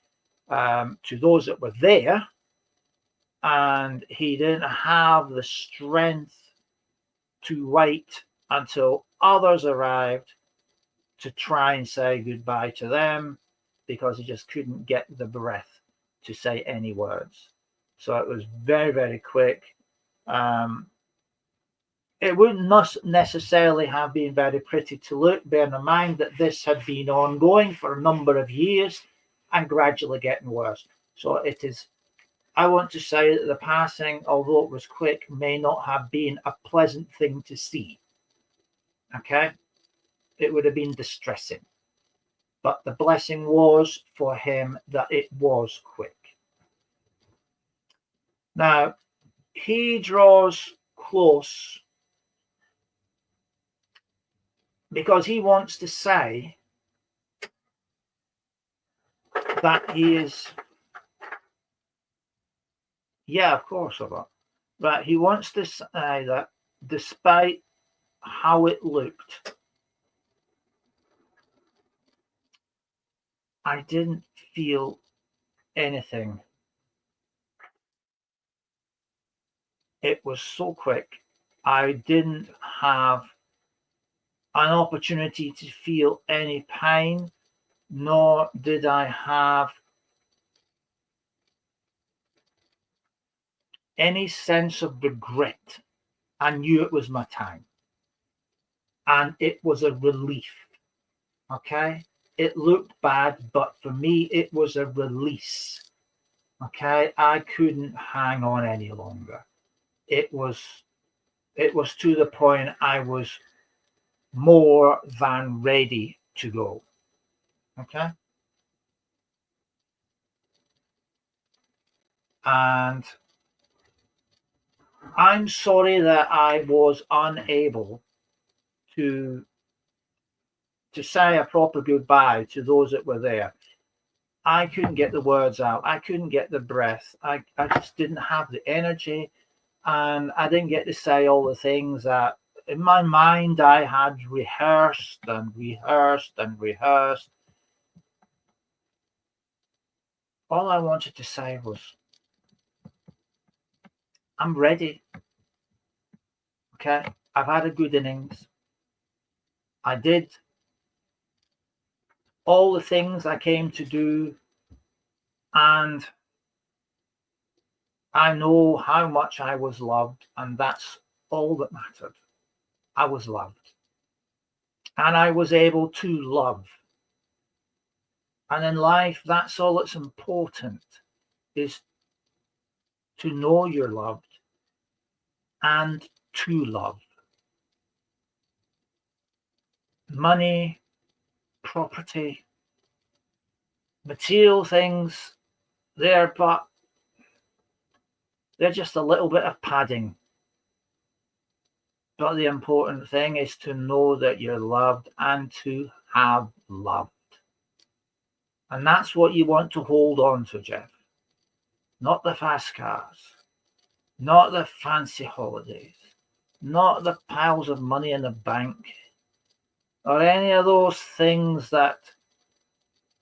to those that were there. And he didn't have the strength to wait until others arrived to try and say goodbye to them because he just couldn't get the breath to say any words. So it was very, very quick. It wouldn't necessarily have been very pretty to look, bearing in mind that this had been ongoing for a number of years and gradually getting worse. So it is, I want to say that the passing, although it was quick, may not have been a pleasant thing to see. Okay? It would have been distressing. But the blessing was for him that it was quick. Now, he draws close because he wants to say that he is, of course, but he wants to say that despite how it looked, I didn't feel anything. It was so quick. I didn't have an opportunity to feel any pain, nor did I have any sense of regret. I knew it was my time. And it was a relief. Okay? It looked bad, but for me, it was a release. Okay? I couldn't hang on any longer. It was to the point I was more than ready to go. Okay? And I'm sorry that I was unable to say a proper goodbye to those that were there. I couldn't get the words out. I couldn't get the breath. I just didn't have the energy, and I didn't get to say all the things that in my mind I had rehearsed and rehearsed and rehearsed. All I wanted to say was, I'm ready. Okay, I've had a good innings. I did all the things I came to do, and I know how much I was loved, and that's all that mattered. I was loved, and I was able to love. And in life, that's all that's important, is to know you're loved and to love. Money, property, material things, they're just a little bit of padding. But the important thing is to know that you're loved and to have loved. And that's what you want to hold on to, Jeff. Not the fast cars, not the fancy holidays, not the piles of money in the bank, or any of those things that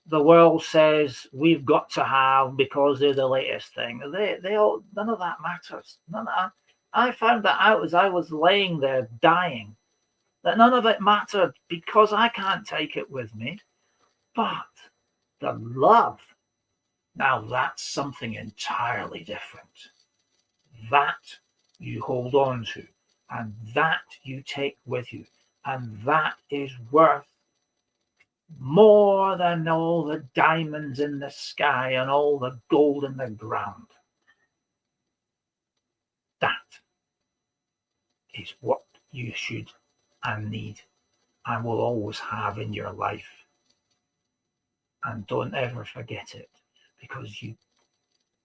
the world says we've got to have because they're the latest thing. They all, none of that matters. I found that out as I was laying there dying, that none of it mattered because I can't take it with me. But the love, now that's something entirely different. That you hold on to, and that you take with you, and that is worth more than all the diamonds in the sky and all the gold in the ground. That is what you should and need and will always have in your life. And don't ever forget it, because you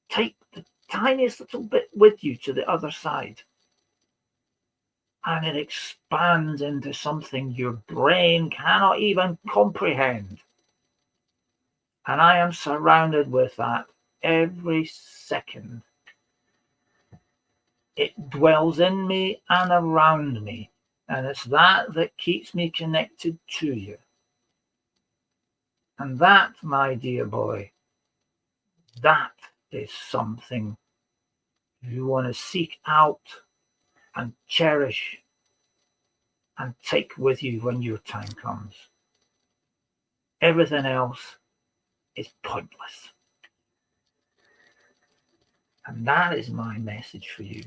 take the tiniest little bit with you to the other side, and it expands into something your brain cannot even comprehend. And I am surrounded with that every second. It dwells in me and around me, and it's that keeps me connected to you. And that, my dear boy, that is something you want to seek out and cherish and take with you when your time comes. Everything else is pointless. And that is my message for you.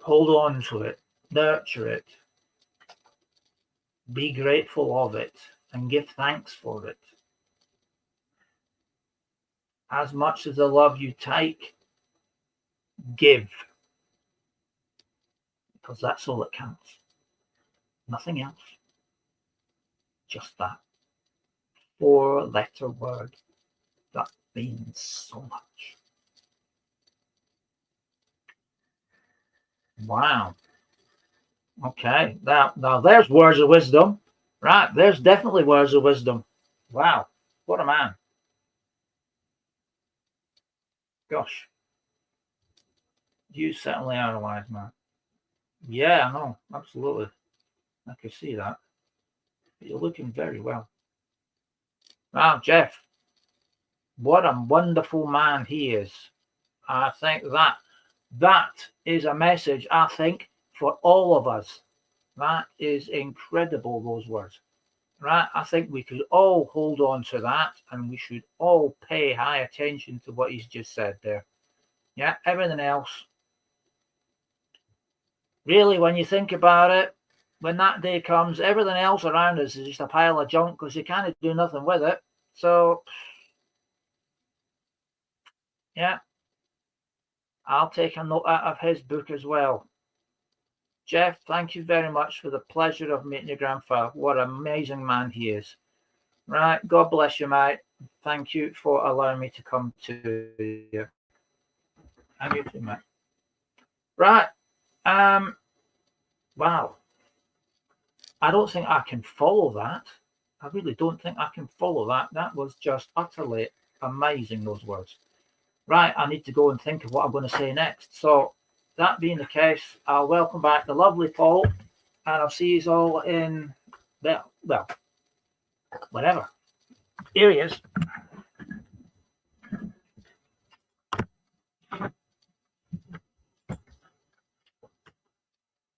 Hold on to it, nurture it, be grateful of it, and give thanks for it. As much as the love you take, give. Because that's all that counts. Nothing else. Just that 4-letter word that means so much. Wow. Okay. Now there's words of wisdom. Right. There's definitely words of wisdom. Wow. What a man. Gosh. You certainly are a wise man. Yeah, I know. Absolutely. I can see that. You're looking very well. Wow, Jeff, what a wonderful man he is. I think that is a message, I think, for all of us. That is incredible, those words. Right? I think we could all hold on to that, and we should all pay high attention to what he's just said there. Yeah, everything else. Really, when you think about it, when that day comes, everything else around us is just a pile of junk because you can't do nothing with it. So, yeah, I'll take a note out of his book as well. Jeff, thank you very much for the pleasure of meeting your grandfather. What an amazing man he is. Right, God bless you, mate. Thank you for allowing me to come to you. And you too, mate. Right, wow. I don't think I can follow that. I really don't think I can follow that. That was just utterly amazing, those words. Right, I need to go and think of what I'm going to say next. So, that being the case, I'll welcome back the lovely Paul, and I'll see you all in, well, whatever. Here he is.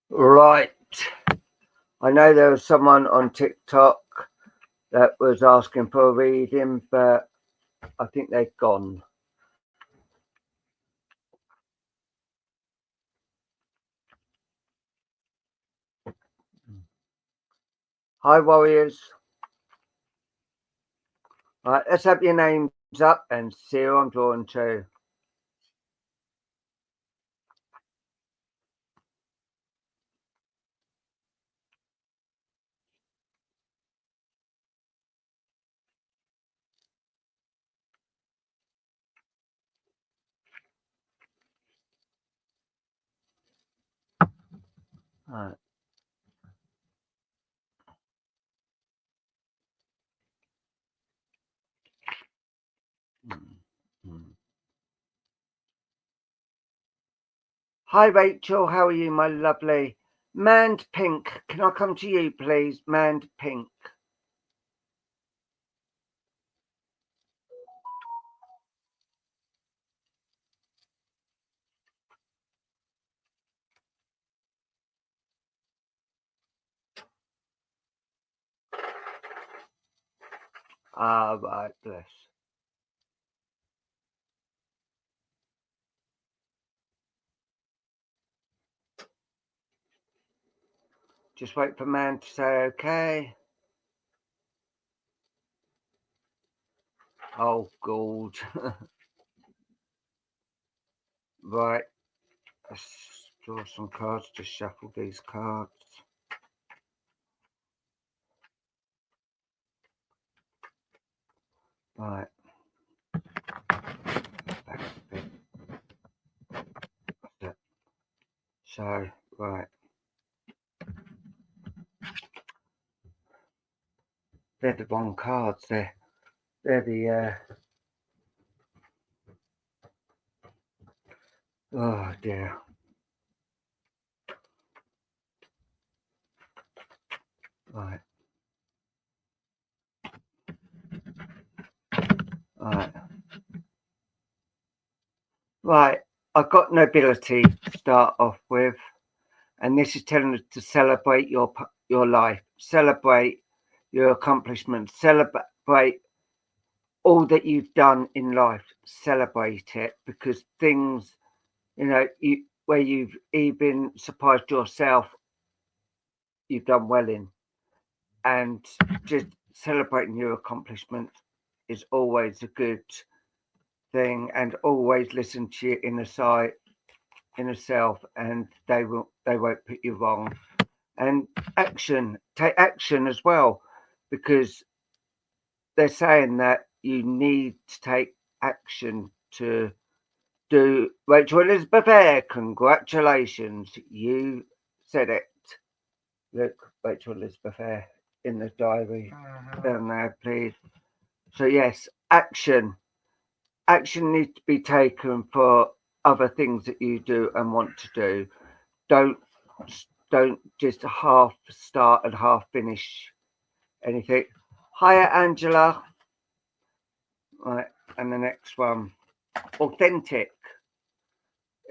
Right. I know there was someone on TikTok that was asking for a reading, but I think they've gone. Hi, warriors. Right, let's have your names up and see who I'm drawn to. Right. Hi, Rachel. How are you, my lovely? Mand Pink. Can I come to you, please? Mand Pink. Ah, right, bless. Just wait for man to say okay. Oh, God. Right. Let's draw some cards to shuffle these cards. Right. So, right. They're the wrong cards. They're the oh dear. Right. Right. Right. I've got nobility to start off with, and this is telling us to celebrate your life, celebrate your accomplishments, celebrate all that you've done in life. Celebrate it, because things, where you've even surprised yourself, you've done well in, and just celebrating your accomplishments is always a good thing. And always listen to your inner self, and they won't put you wrong. And take action as well, because they're saying that you need to take action to do. Rachel Elizabeth Eyre, congratulations, you said it. Look, Rachel Elizabeth Eyre in the diary down there, please. So yes, action needs to be taken for other things that you do and want to do. Don't just half start and half finish anything. Hiya, Angela. Right, and the next one, authentic.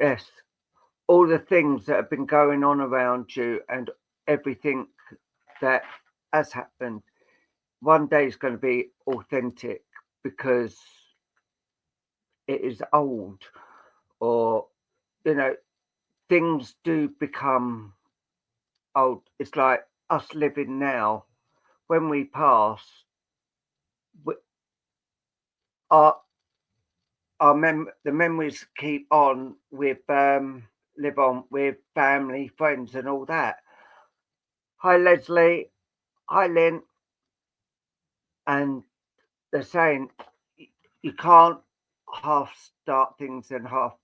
Yes, all the things that have been going on around you and everything that has happened, one day is going to be authentic because it is old, or things do become old. It's like us living now. When we pass, our the memories keep on with live on with family, friends, and all that. Hi, Leslie. Hi, Lynn. And they're saying you can't half start things and half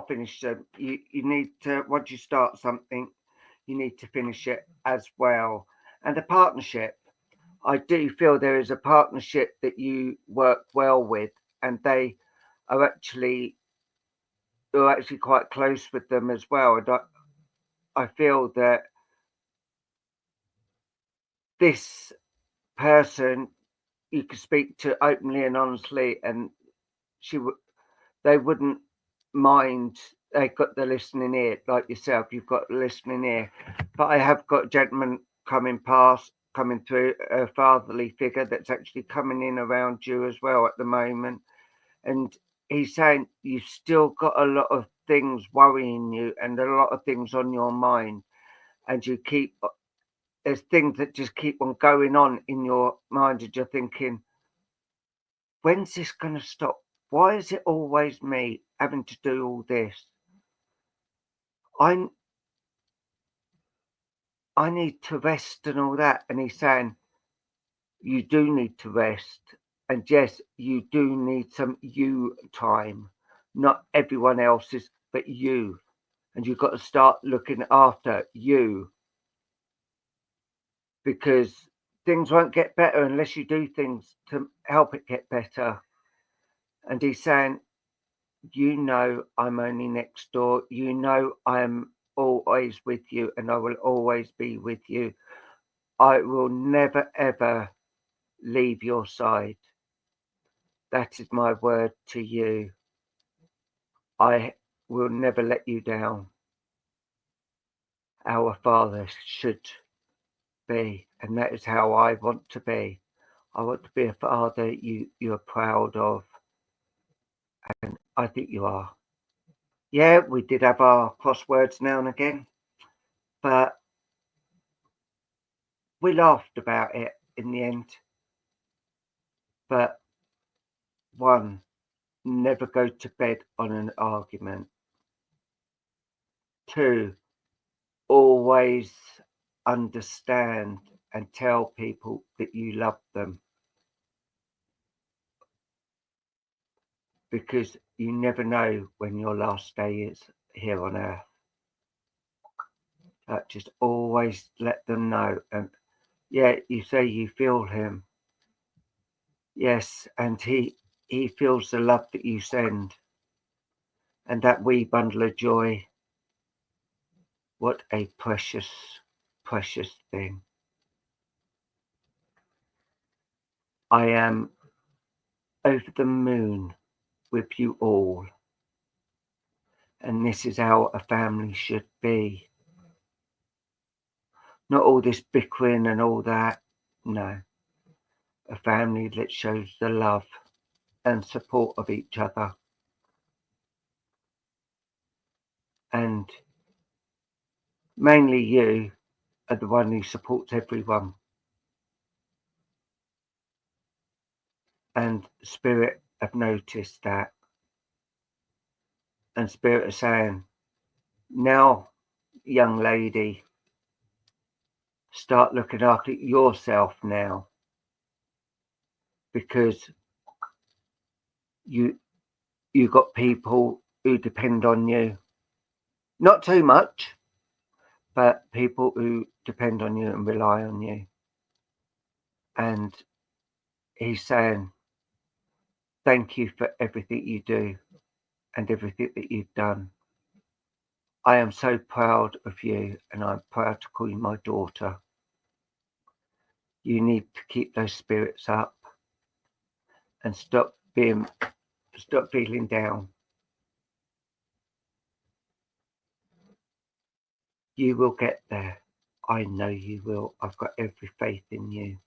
finish them. You need to, once you start something, you need to finish it as well. And a partnership, I do feel there is a partnership that you work well with, and they are actually you're actually quite close with them as well. And I feel that this person you could speak to openly and honestly, and they wouldn't mind. They got the listening ear, like yourself. You've got the listening ear. But I have got a gentleman coming through, a fatherly figure that's actually coming in around you as well at the moment. And he's saying you've still got a lot of things worrying you and a lot of things on your mind, and there's things that just keep on going on in your mind, and you're thinking, when's this going to stop? Why is it always me having to do all this? I need to rest and all that. And he's saying, you do need to rest. And yes, you do need some you time. Not everyone else's, but you. And you've got to start looking after you. Because things won't get better unless you do things to help it get better. And he's saying, I'm only next door. I'm always with you, and I will always be with you. I will never, ever leave your side. That is my word to you. I will never let you down. Our Father should be, and that is how I want to be. I want to be a father you're proud of, and I think you are. Yeah, we did have our crosswords now and again, but we laughed about it in the end. But one, never go to bed on an argument. Two, always understand and tell people that you love them, because you never know when your last day is here on earth. Just always let them know. And yeah, you say you feel him. Yes, and he feels the love that you send, and that wee bundle of joy. What a precious, precious thing. I am over the moon with you all, and this is how a family should be. Not all this bickering and all that. No. A family that shows the love and support of each other. And mainly you are the one who supports everyone. And Spirit have noticed that. And Spirit are saying, now, young lady, start looking after yourself now. Because you got people who depend on you. Not too much, but people who depend on you and rely on you. And he's saying, thank you for everything you do and everything that you've done. I am so proud of you, and I'm proud to call you my daughter. You need to keep those spirits up and stop feeling down. You will get there. I know you will. I've got every faith in you.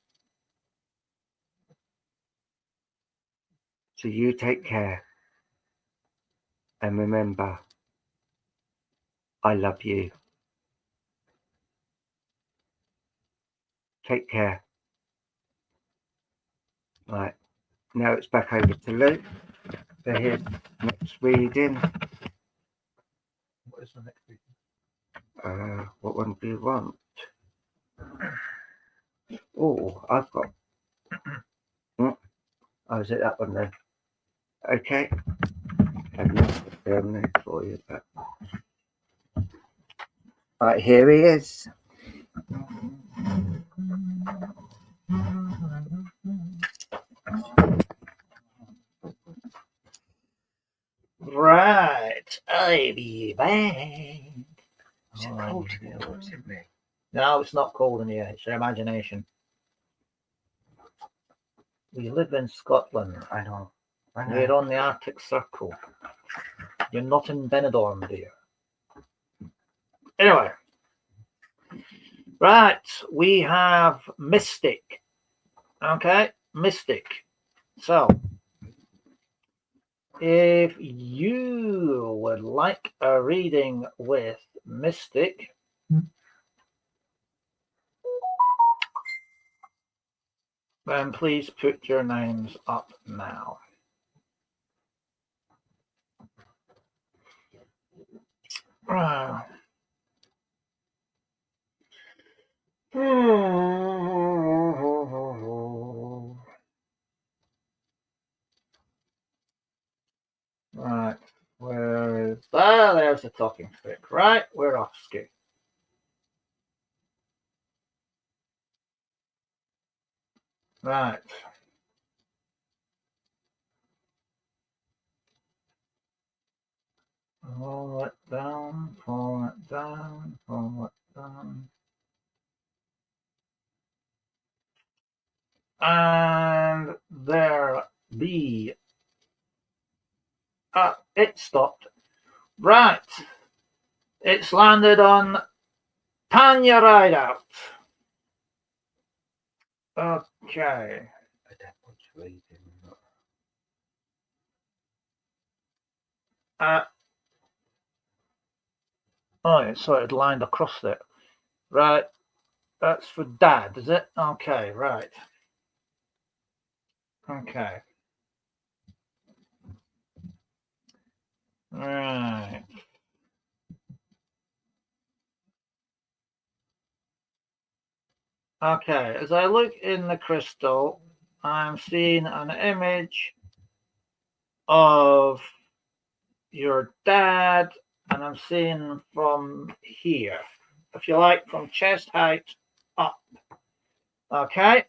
So you take care. And remember, I love you. Take care. Right. Now it's back over to Luke. So here's next reading. What is the next reading? What one do you want? Oh, I've got. Oh, is it that one then? Okay. I've not done this for you, but. Right, here he is. Right, I be back. Is it cold in here? What's it mean? No, it's not cold in here. It's your imagination. We live in Scotland. I know. We're on the Arctic Circle. You're not in Benidorm, dear. Anyway. Right, we have Mystic. Okay, Mystic. So, if you would like a reading with Mystic, then please put your names up now. Right. Right, where is that? There's the talking stick. Right, we're off ski. Right. Pull it down, pull it down, pull it down. And there be. It stopped. Right. It's landed on Tanya Rideout. Okay. Oh, so it lined across it. Right. That's for Dad, is it? Okay, right. Okay. Right. Okay, as I look in the crystal, I'm seeing an image of your dad, and I'm seeing from here, if you like, from chest height up. Okay.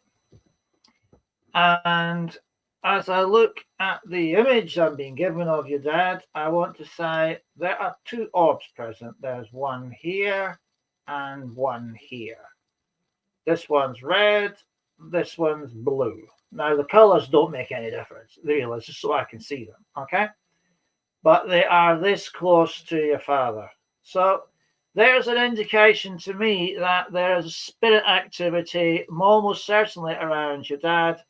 And as I look at the image I'm being given of your dad, I want to say there are two orbs present. There's one here and one here. This one's red, this one's blue. Now, the colors don't make any difference, really, just so I can see them, okay? But they are this close to your father. So there's an indication to me that there is spirit activity almost certainly around your dad,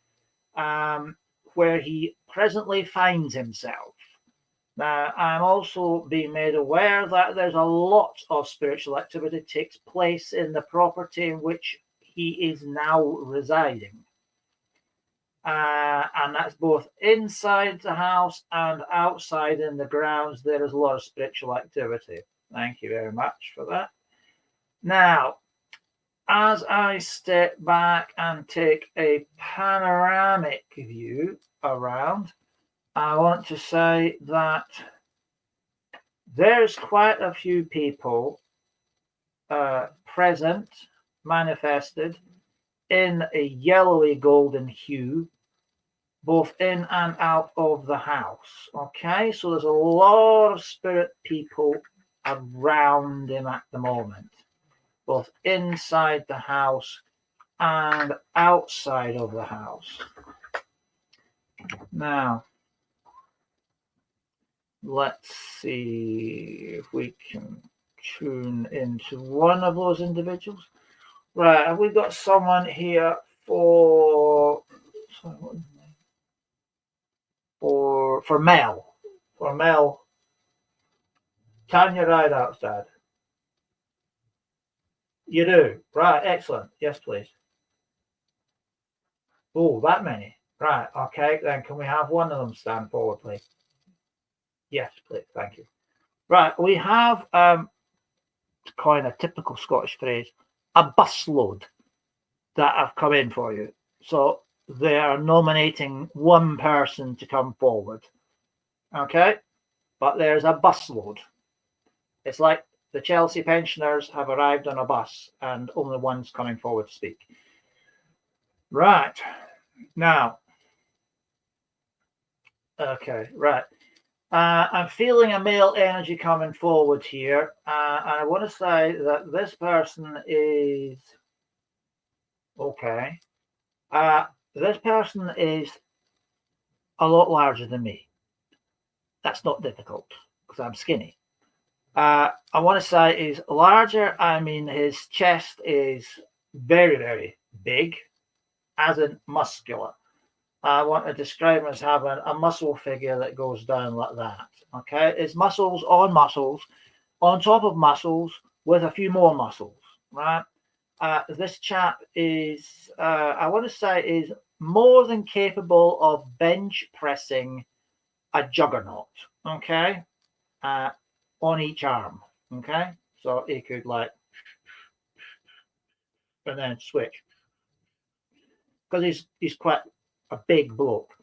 where he presently finds himself. Now, I'm also being made aware that there's a lot of spiritual activity takes place in the property in which he is now residing. And that's both inside the house and outside in the grounds. There is a lot of spiritual activity. Thank you very much for that. Now, as I step back and take a panoramic view around, I want to say that there's quite a few people present, manifested in a yellowy golden hue, both in and out of the house. Okay, so there's a lot of spirit people around him at the moment, both inside the house and outside of the house. Now, let's see if we can tune into one of those individuals. Right, have we got someone here for Mel? For Mel, can you ride outside? You do. Right, excellent. Yes, please. Oh, that many. Right, okay, then can we have one of them stand forward, please? Yes, please, thank you. Right, we have, to coin a typical Scottish phrase, a busload that have come in for you. So they are nominating one person to come forward. Okay, but there's a busload. It's like the Chelsea pensioners have arrived on a bus and only one's coming forward to speak. Right, now, okay, right. I'm feeling a male energy coming forward here. And I want to say that this person is okay. This person is a lot larger than me. That's not difficult because I'm skinny. I want to say is larger. I mean, his chest is very, very big, as in muscular. I want to describe him as having a muscle figure that goes down like that. Okay, it's muscles, on top of muscles, with a few more muscles. Right. This chap is, I want to say, is more than capable of bench pressing a juggernaut. Okay, on each arm. Okay, so he could like, and then switch because he's quite a big bloke.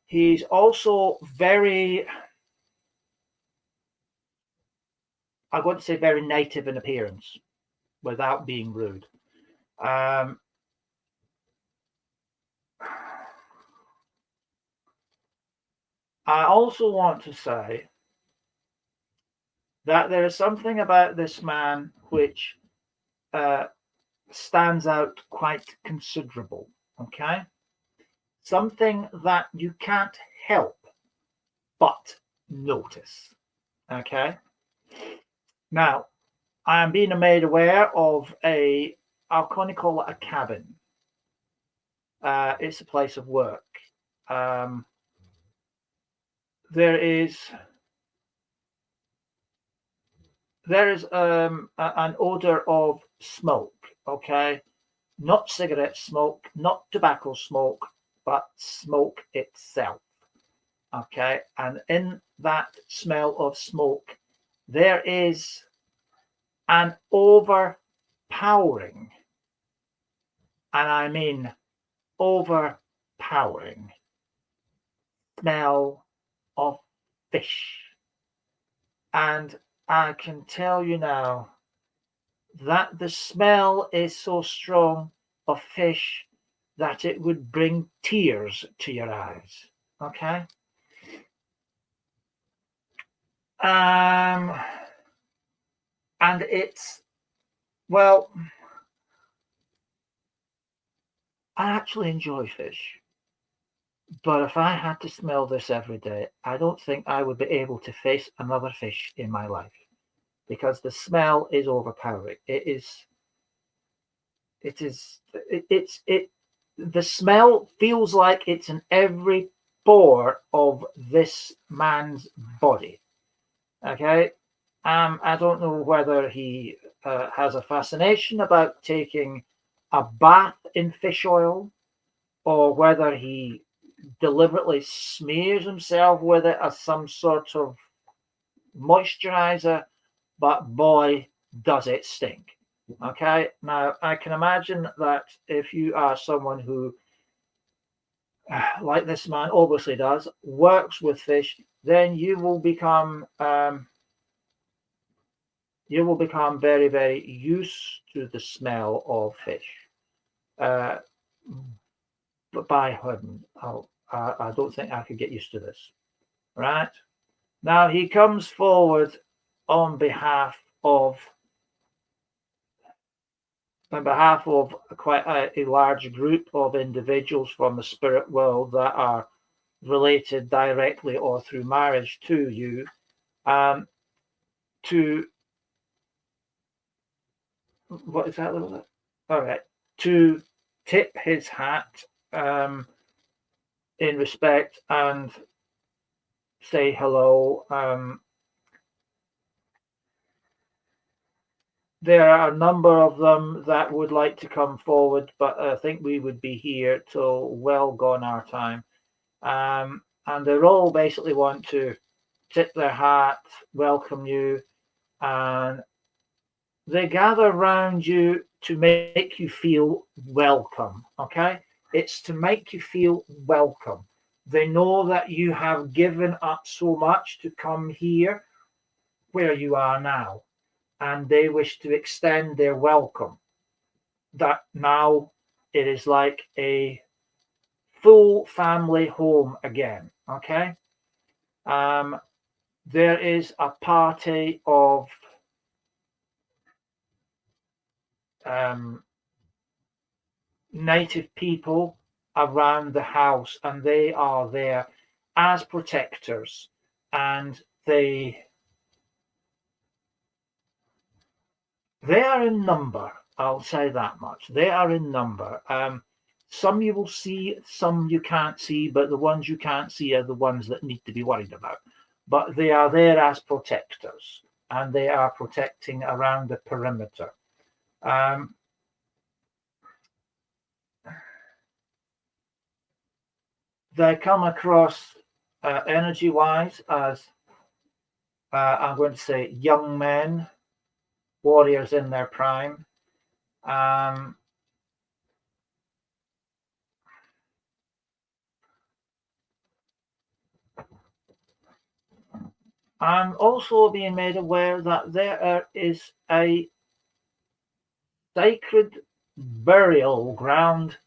He's also very, I'm going to say, very native in appearance, without being rude. I also want to say that there is something about this man which stands out quite considerable. Okay, something that you can't help but notice. Okay, now I am being made aware of I'll kind of call it a cabin. It's a place of work. There is an odor of smoke. Okay, not cigarette smoke, not tobacco smoke, but smoke itself. Okay, and in that smell of smoke, there is an overpowering, and I mean overpowering, smell of fish. And I can tell you now that the smell is so strong of fish that it would bring tears to your eyes. Okay. And it's, well, I actually enjoy fish, but if I had to smell this every day, I don't think I would be able to face another fish in my life, because the smell is overpowering. The smell feels like it's in every pore of this man's body. Okay. I don't know whether he has a fascination about taking a bath in fish oil, or whether he deliberately smears himself with it as some sort of moisturizer, but boy, does it stink. Okay, now I can imagine that if you are someone who, like this man obviously does, works with fish, then you will become very, very used to the smell of fish. But by heaven, I don't think I could get used to this. Right? Now he comes forward on behalf of on behalf of quite a large group of individuals from the spirit world that are related directly or through marriage to you, to what is that little bit? All right, to tip his hat in respect and say hello. There are a number of them that would like to come forward, but I think we would be here till well gone our time. And they all basically want to tip their hat, welcome you, and they gather around you to make you feel welcome, okay? It's to make you feel welcome. They know that you have given up so much to come here where you are now, and they wish to extend their welcome. That now it is like a full family home again, okay? There is a party of native people around the house, and they are there as protectors, and they are in number. I'll say that much. They are in number. Some you will see, some you can't see, but the ones you can't see are the ones that need to be worried about. But they are there as protectors, and they are protecting around the perimeter. They come across energy-wise as, I'm going to say, young men, warriors in their prime. I'm also being made aware that there is a sacred burial ground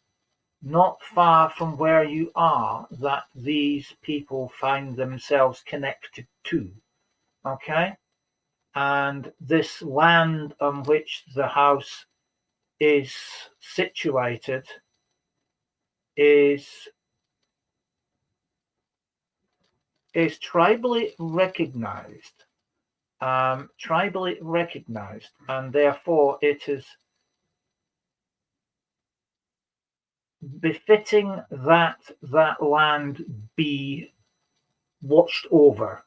not far from where you are that these people find themselves connected to, okay? And this land on which the house is situated is tribally recognized, and therefore it is befitting that land be watched over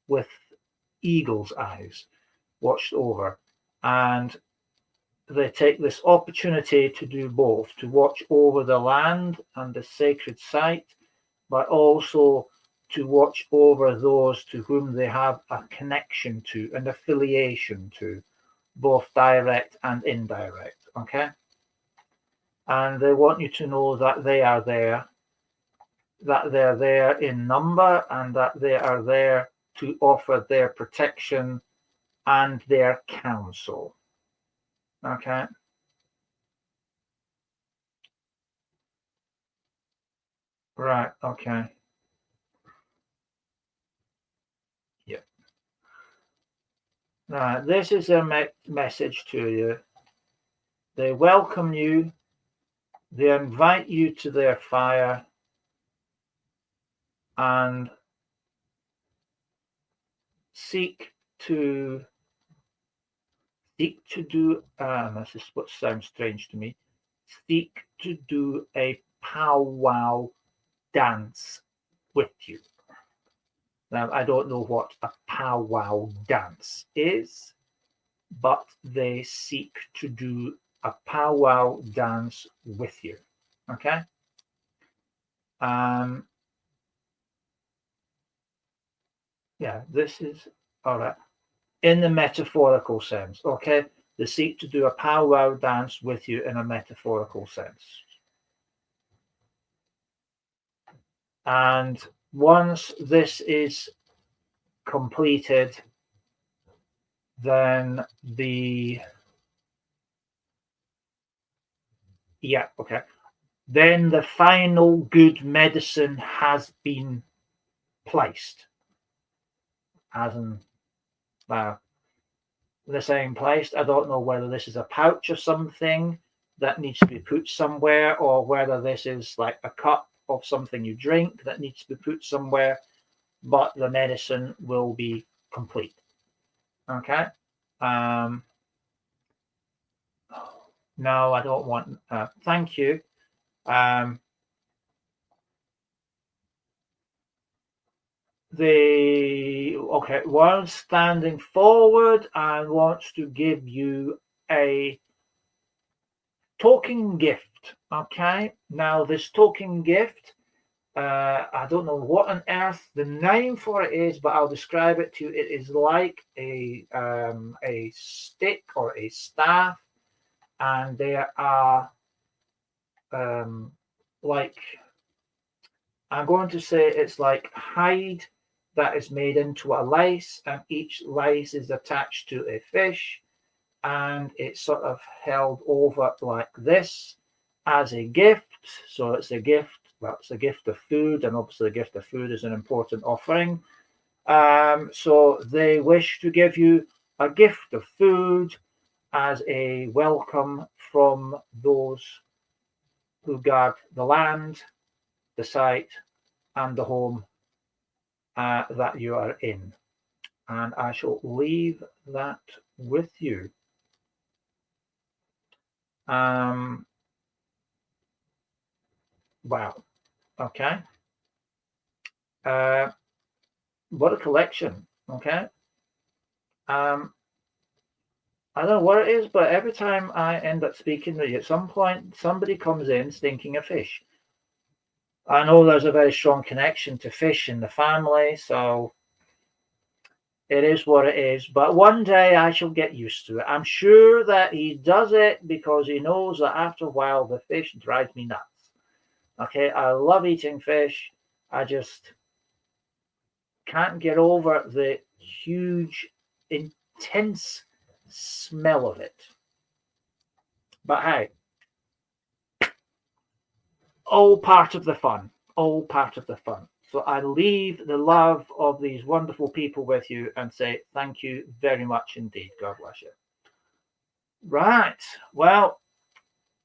with eagle's eyes, watched over. And they take this opportunity to do both, to watch over the land and the sacred site, but also to watch over those to whom they have a connection to, an affiliation to, both direct and indirect, okay? And they want you to know that they are there, that they're there in number, and that they are there to offer their protection and their counsel. Okay. Right. Okay. Yep. Now, this is their message to you. They welcome you. They invite you to their fire, and seek to do, this is what sounds strange to me, seek to do a powwow dance with you. Now, I don't know what a powwow dance is, but they seek to do a powwow dance with you. Okay? Yeah, this is all right. In the metaphorical sense, okay? They seek to do a powwow dance with you in a metaphorical sense. And once this is completed, then then the final good medicine has been placed. As in, the same place. I don't know whether this is a pouch or something that needs to be put somewhere, or whether this is like a cup of something you drink that needs to be put somewhere, but the medicine will be complete. Okay. No, I don't want, thank you. One standing forward and wants to give you a talking gift. Okay, now this talking gift, I don't know what on earth the name for it is, but I'll describe it to you. It is like a stick or a staff, and there are like, I'm going to say it's like hide that is made into a lace, and each lace is attached to a fish, and it's sort of held over like this as a gift. So it's a gift. Well, it's a gift of food, and obviously a gift of food is an important offering. So they wish to give you a gift of food as a welcome from those who guard the land, the site, and the home that you are in. And I shall leave that with you. Wow. Okay. What a collection. Okay. I don't know what it is, but every time I end up speaking to you, at some point somebody comes in stinking of fish. I know there's a very strong connection to fish in the family, so it is what it is. But one day I shall get used to it. I'm sure that he does it because he knows that after a while the fish drives me nuts. Okay, I love eating fish. I just can't get over the huge, intense smell of it. But hey, all part of the fun. All part of the fun. So I leave the love of these wonderful people with you and say thank you very much indeed. God bless you. Right. Well,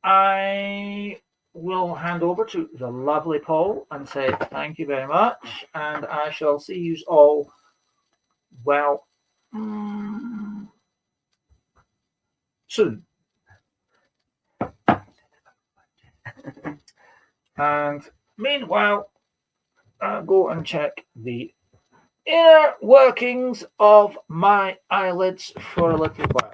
I will hand over to the lovely Paul and say thank you very much. And I shall see you all, well, soon. And meanwhile, I'll go and check the inner workings of my eyelids for a little while.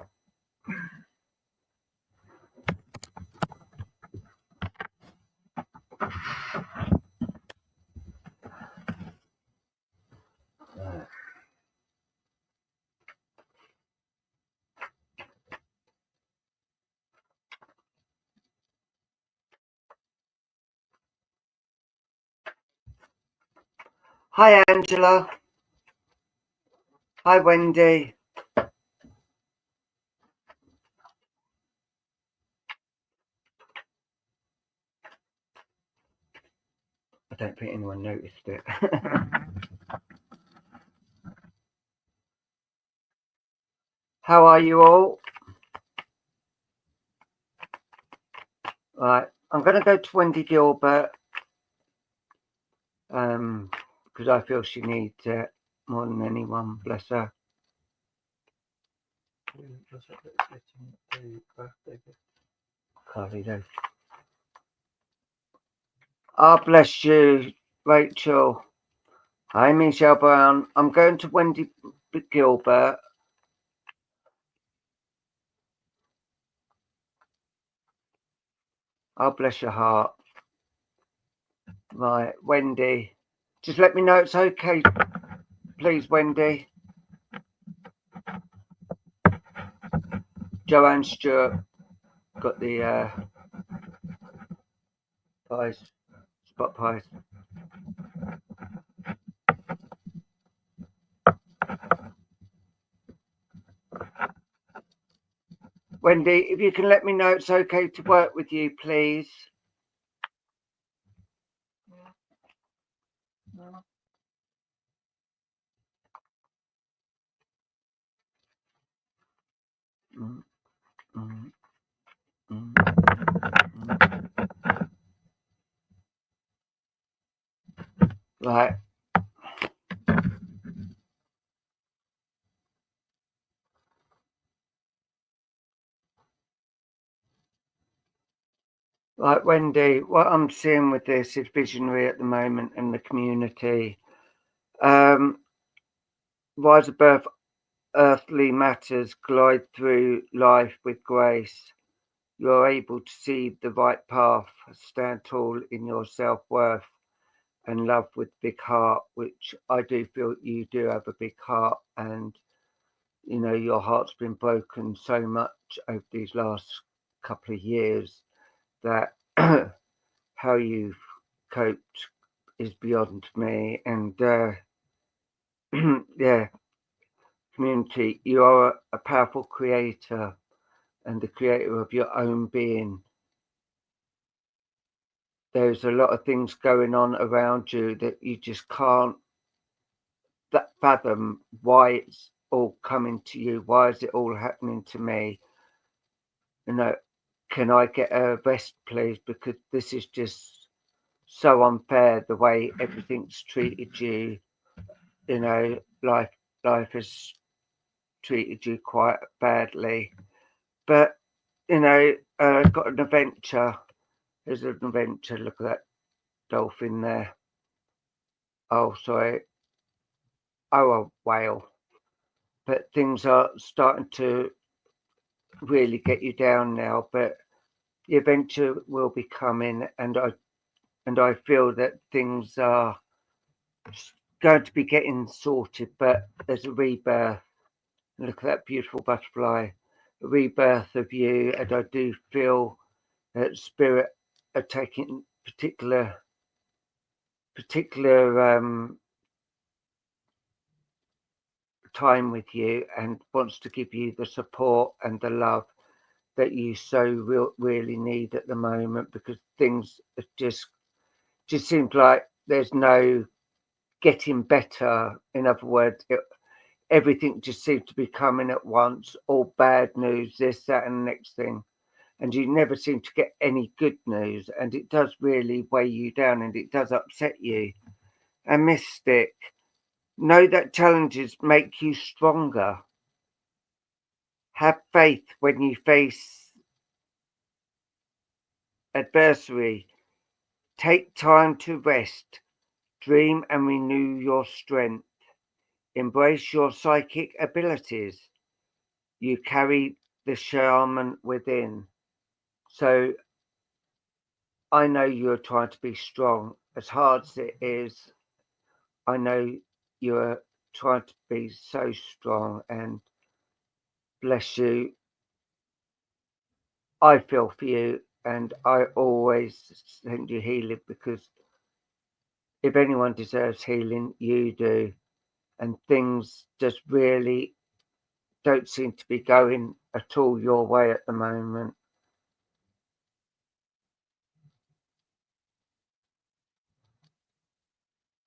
Hi, Angela. Hi, Wendy. I don't think anyone noticed it. How are you all? Right, I'm going to go to Wendy Gilbert because I feel she needs it more than anyone. Bless her. Oh, bless you, Rachel. Hi, Michelle Brown. I'm going to Wendy Gilbert. Oh, bless your heart. Right, Wendy. Just let me know it's okay, please, Wendy. Joanne Stewart got the pies, spot pies. Wendy, if you can let me know it's okay to work with you, please. mm, mm, mm, mm. Right. Like Wendy, what I'm seeing with this is visionary at the moment in the community. Rise above earthly matters, glide through life with grace. You're able to see the right path, stand tall in your self-worth and love with big heart, which I do feel you do have a big heart, and you know your heart's been broken so much over these last couple of years that how you've coped is beyond me. And yeah, community, you are a powerful creator and the creator of your own being. There's a lot of things going on around you that you just can't fathom why it's all coming to you. Why is it all happening to me? You know, can I get a rest, please? Because this is just so unfair the way everything's treated you. You know, life has treated you quite badly. But you know, got an adventure. There's an adventure. Look at that dolphin there. Oh, sorry. Oh, a whale. But things are starting to really get you down now. But the adventure will be coming, and I feel that things are going to be getting sorted. But there's a rebirth. Look at that beautiful butterfly, a rebirth of you, and I do feel that spirit are taking particular time with you and wants to give you the support and the love that you so really need at the moment, because things just seems like there's no getting better. In other words, everything just seems to be coming at once, all bad news, this, that, and the next thing. And you never seem to get any good news, and it does really weigh you down and it does upset you. And Mystic, know that challenges make you stronger. Have faith when you face adversity. Take time to rest, dream and renew your strength. Embrace your psychic abilities. You carry the shaman within. So I know you're trying to be strong. As hard as it is, I know you're trying to be so strong, and bless you. I feel for you, and I always send you healing, because if anyone deserves healing, you do. And things just really don't seem to be going at all your way at the moment.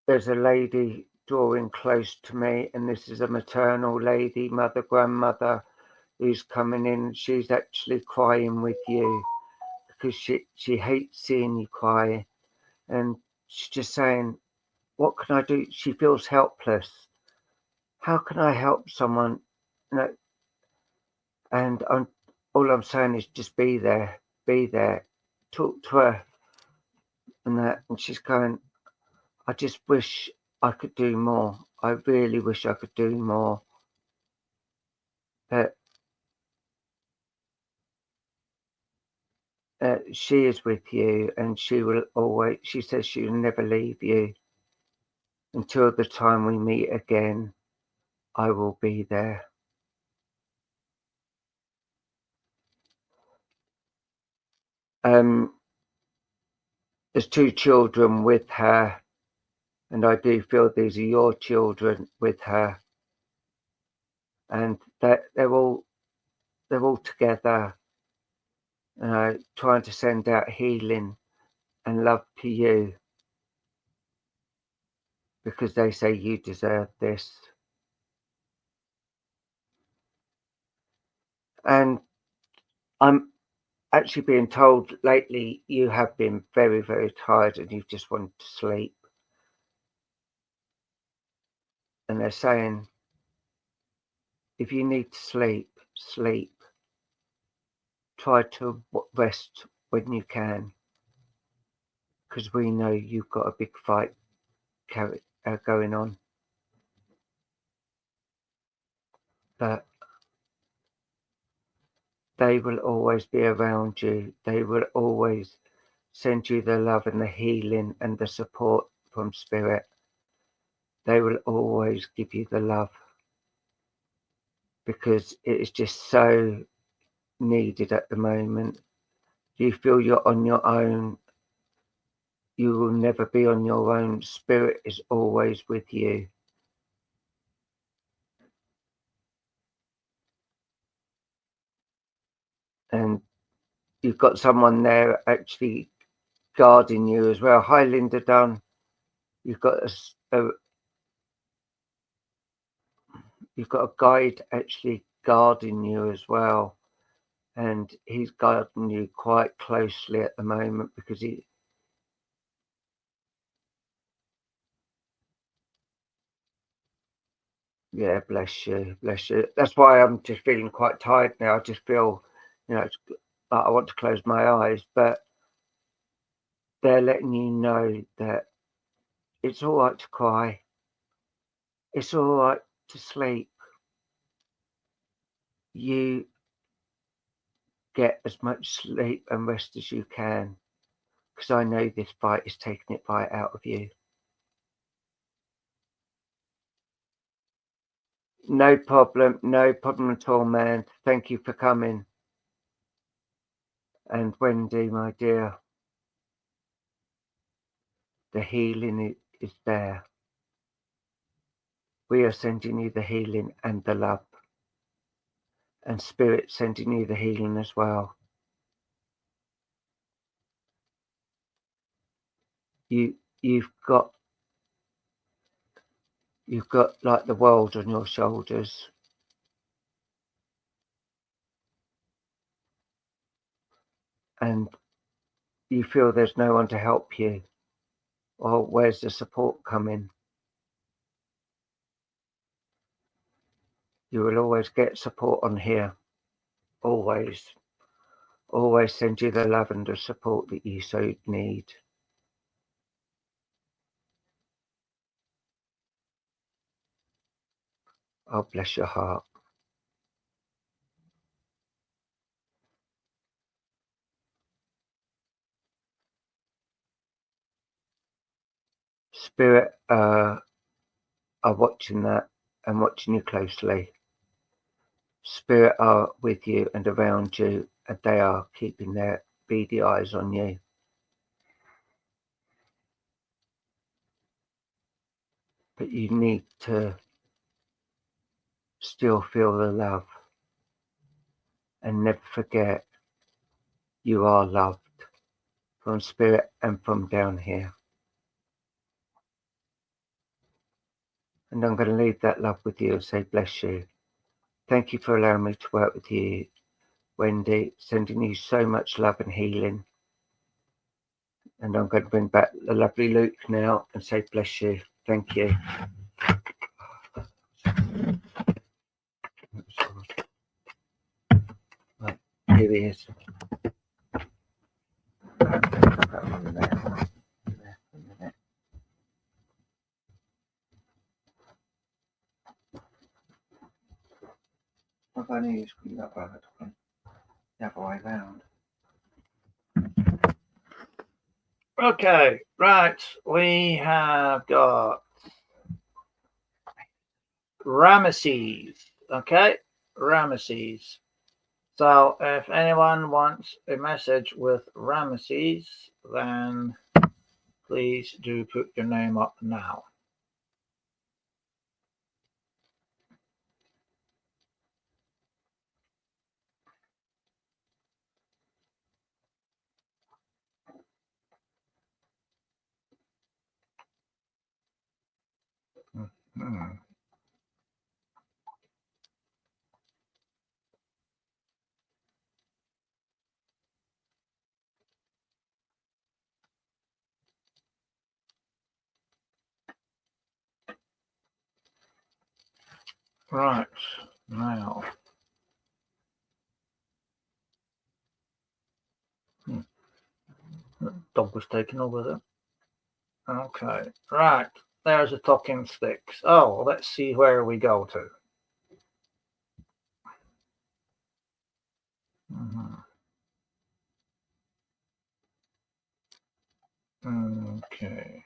There's a lady drawing close to me, and this is a maternal lady, mother, grandmother, who's coming in. She's actually crying with you because she hates seeing you cry, and she's just saying, what can I do? She feels helpless. How can I help someone? You know, and all I'm saying is just be there, talk to her, and that. And she's going, I just wish I could do more. I really wish I could do more. But she is with you, and she will always, she says she will never leave you. Until the time we meet again, I will be there. There's 2 children with her, and I do feel these are your children with her, and they're all together, trying to send out healing and love to you, because they say you deserve this. And I'm actually being told lately you have been very, very tired and you've just wanted to sleep. And they're saying, if you need to sleep, sleep. Try to rest when you can, because we know you've got a big fight going on. But they will always be around you. They will always send you the love and the healing and the support from Spirit. They will always give you the love, because it is just so needed at the moment. You feel you're on your own. You will never be on your own. Spirit is always with you. And you've got someone there actually guarding you as well. Hi, Linda Dunn. You've got you've got a guide actually guarding you as well, and he's guarding you quite closely at the moment, because yeah, bless you, bless you. That's why I'm just feeling quite tired now. I just feel, like I want to close my eyes, but they're letting you know that it's all right to cry. It's all right to sleep. You get as much sleep and rest as you can, because I know this fight is taking it right out of you. No problem at all, man. Thank you for coming. And Wendy, my dear, the healing is there. We are sending you the healing and the love, and Spirit sending you the healing as well. You've got like the world on your shoulders. And you feel there's no one to help you. Or where's the support coming? You will always get support on here. Always. Always send you the love and the support that you so need. Oh, bless your heart. Spirit are watching that and watching you closely. Spirit are with you and around you, and they are keeping their beady eyes on you. But you need to still feel the love, and never forget you are loved from Spirit and from down here. And I'm going to leave that love with you and say bless you. Thank you for allowing me to work with you, Wendy, sending you so much love and healing. And I'm going to bring back the lovely Luke now and say bless you. Thank you. Right, here he is. I've only used the other way round. Okay, right. We have got Ramesses. Okay, Ramesses. So if anyone wants a message with Ramesses, then please do put your name up now. Right. Now. Dog was taken over there. Okay. Right. There's the talking sticks. Oh, let's see where we go to. Okay.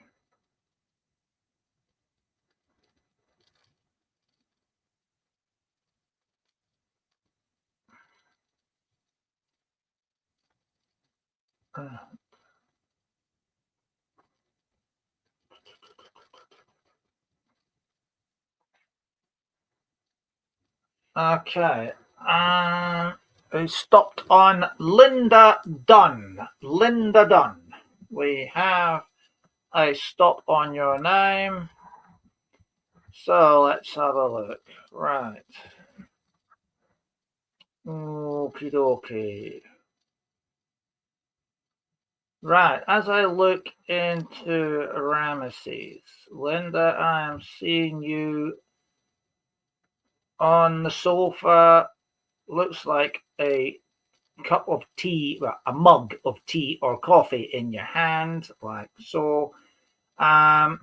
Okay. We stopped on Linda Dunn. Linda Dunn. We have a stop on your name. So let's have a look. Right. Okie dokie. Right. As I look into Ramesses, Linda, I am seeing you on the sofa. Looks like a cup of tea, well, a mug of tea or coffee in your hand, like so. Yeah.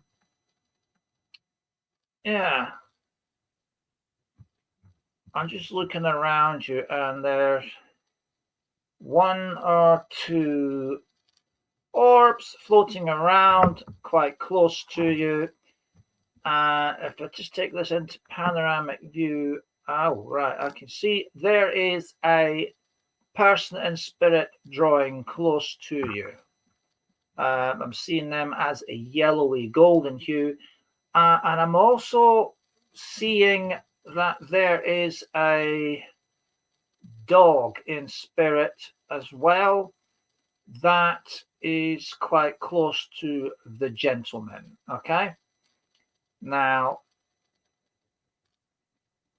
I'm just looking around you, and there's one or two orbs floating around quite close to you. If I just take this into panoramic view, oh, right, I can see there is a person in spirit drawing close to you. I'm seeing them as a yellowy golden hue. And I'm also seeing that there is a dog in spirit as well that is quite close to the gentleman. Okay. Now,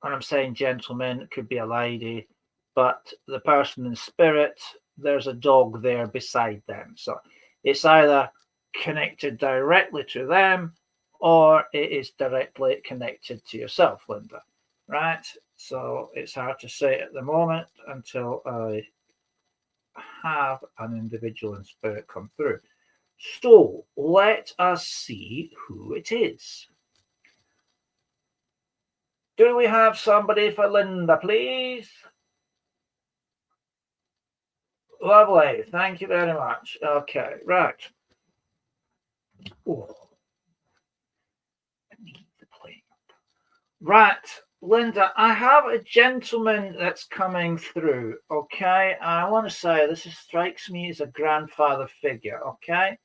when I'm saying gentleman, it could be a lady, but the person in spirit, there's a dog there beside them. So it's either connected directly to them or it is directly connected to yourself, Linda. Right? So it's hard to say at the moment until I have an individual in spirit come through. So let us see who it is. Do we have somebody for Linda, please? Lovely. Thank you very much. Okay, right. Oh. Right, Linda, I have a gentleman that's coming through, okay? I want to say this strikes me as a grandfather figure, okay?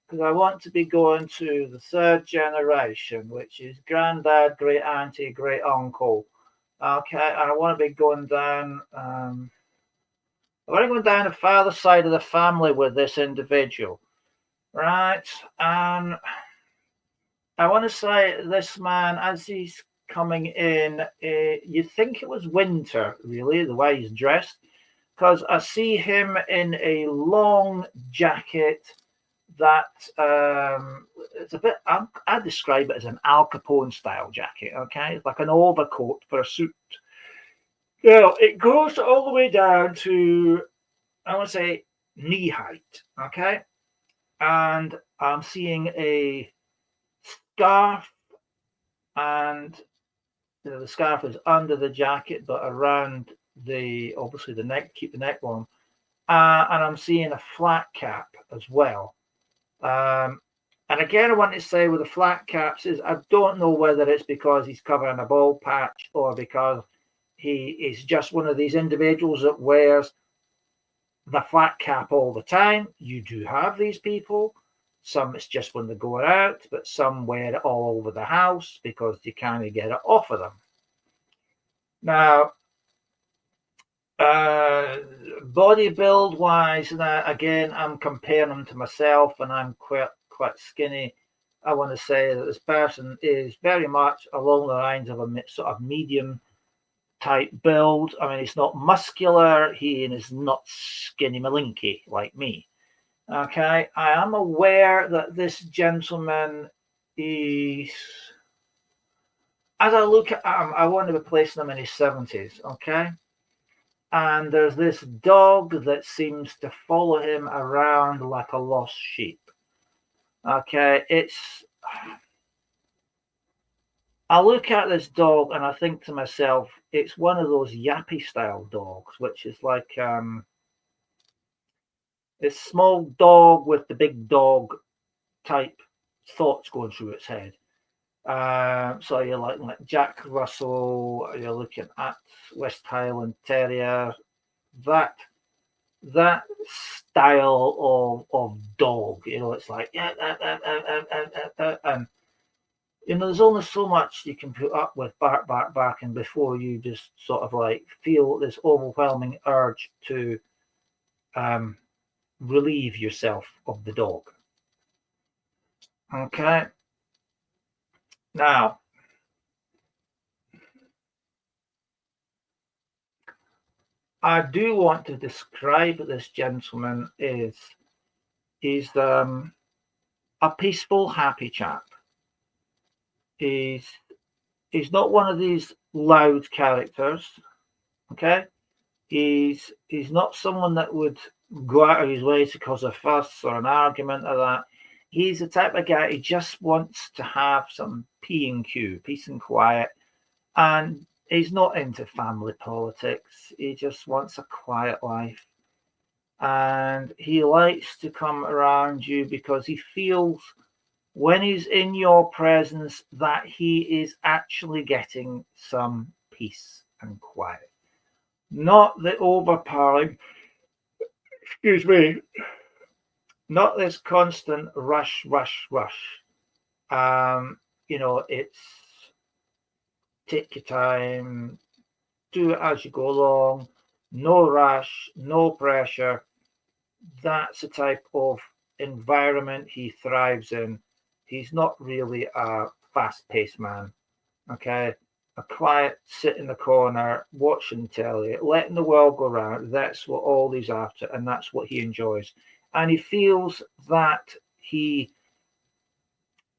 Because I want to be going to the third generation, which is granddad, great auntie, great uncle, okay? And I want to be going down, I want to go down the father side of the family with this individual, right? And I want to say this man, as he's coming in, you think it was winter, really, the way he's dressed, because I see him in a long jacket that it's a bit, I describe it as an Al Capone style jacket, okay? It's like an overcoat for a suit. You know, it goes all the way down to, I want to say, knee height, okay? And I'm seeing a scarf, and the scarf is under the jacket, but around obviously the neck, keep the neck warm. And I'm seeing a flat cap as well. And again, I want to say with the flat caps is I don't know whether it's because he's covering a bald patch or because he is just one of these individuals that wears the flat cap all the time. You do have these people. Some it's just when they're going out, but some wear it all over the house because you can't get it off of them. Now, body build wise, now again, I'm comparing them to myself, and I'm quite skinny. I want to say that this person is very much along the lines of a sort of medium type build. I mean, he's not muscular, he is not skinny malinky like me. Okay, I am aware that this gentleman is as I look at him, I want to be placing him in his 70s, okay? And there's this dog that seems to follow him around like a lost sheep. Okay, I look at this dog and I think to myself, it's one of those yappy style dogs, which is like this small dog with the big dog type thoughts going through its head. So you're looking at Jack Russell, you're looking at West Highland Terrier, that style of dog, it's like, and there's only so much you can put up with barking before you just sort of like feel this overwhelming urge to relieve yourself of the dog. Okay. Now, I do want to describe this gentleman as he's a peaceful, happy chap. He's not one of these loud characters. Okay, he's not someone that would go out of his way to cause a fuss or an argument or that. He's the type of guy, he just wants to have some P&Q, peace and quiet, and he's not into family politics. He just wants a quiet life, and he likes to come around you because he feels when he's in your presence that he is actually getting some peace and quiet, not the overpowering, excuse me, not this constant rush. It's take your time, do it as you go along, no rush, no pressure. That's the type of environment he thrives in. He's not really a fast-paced man, okay? A quiet, sit in the corner, watching telly, letting the world go round. That's what all he's after, and that's what he enjoys. And he feels that he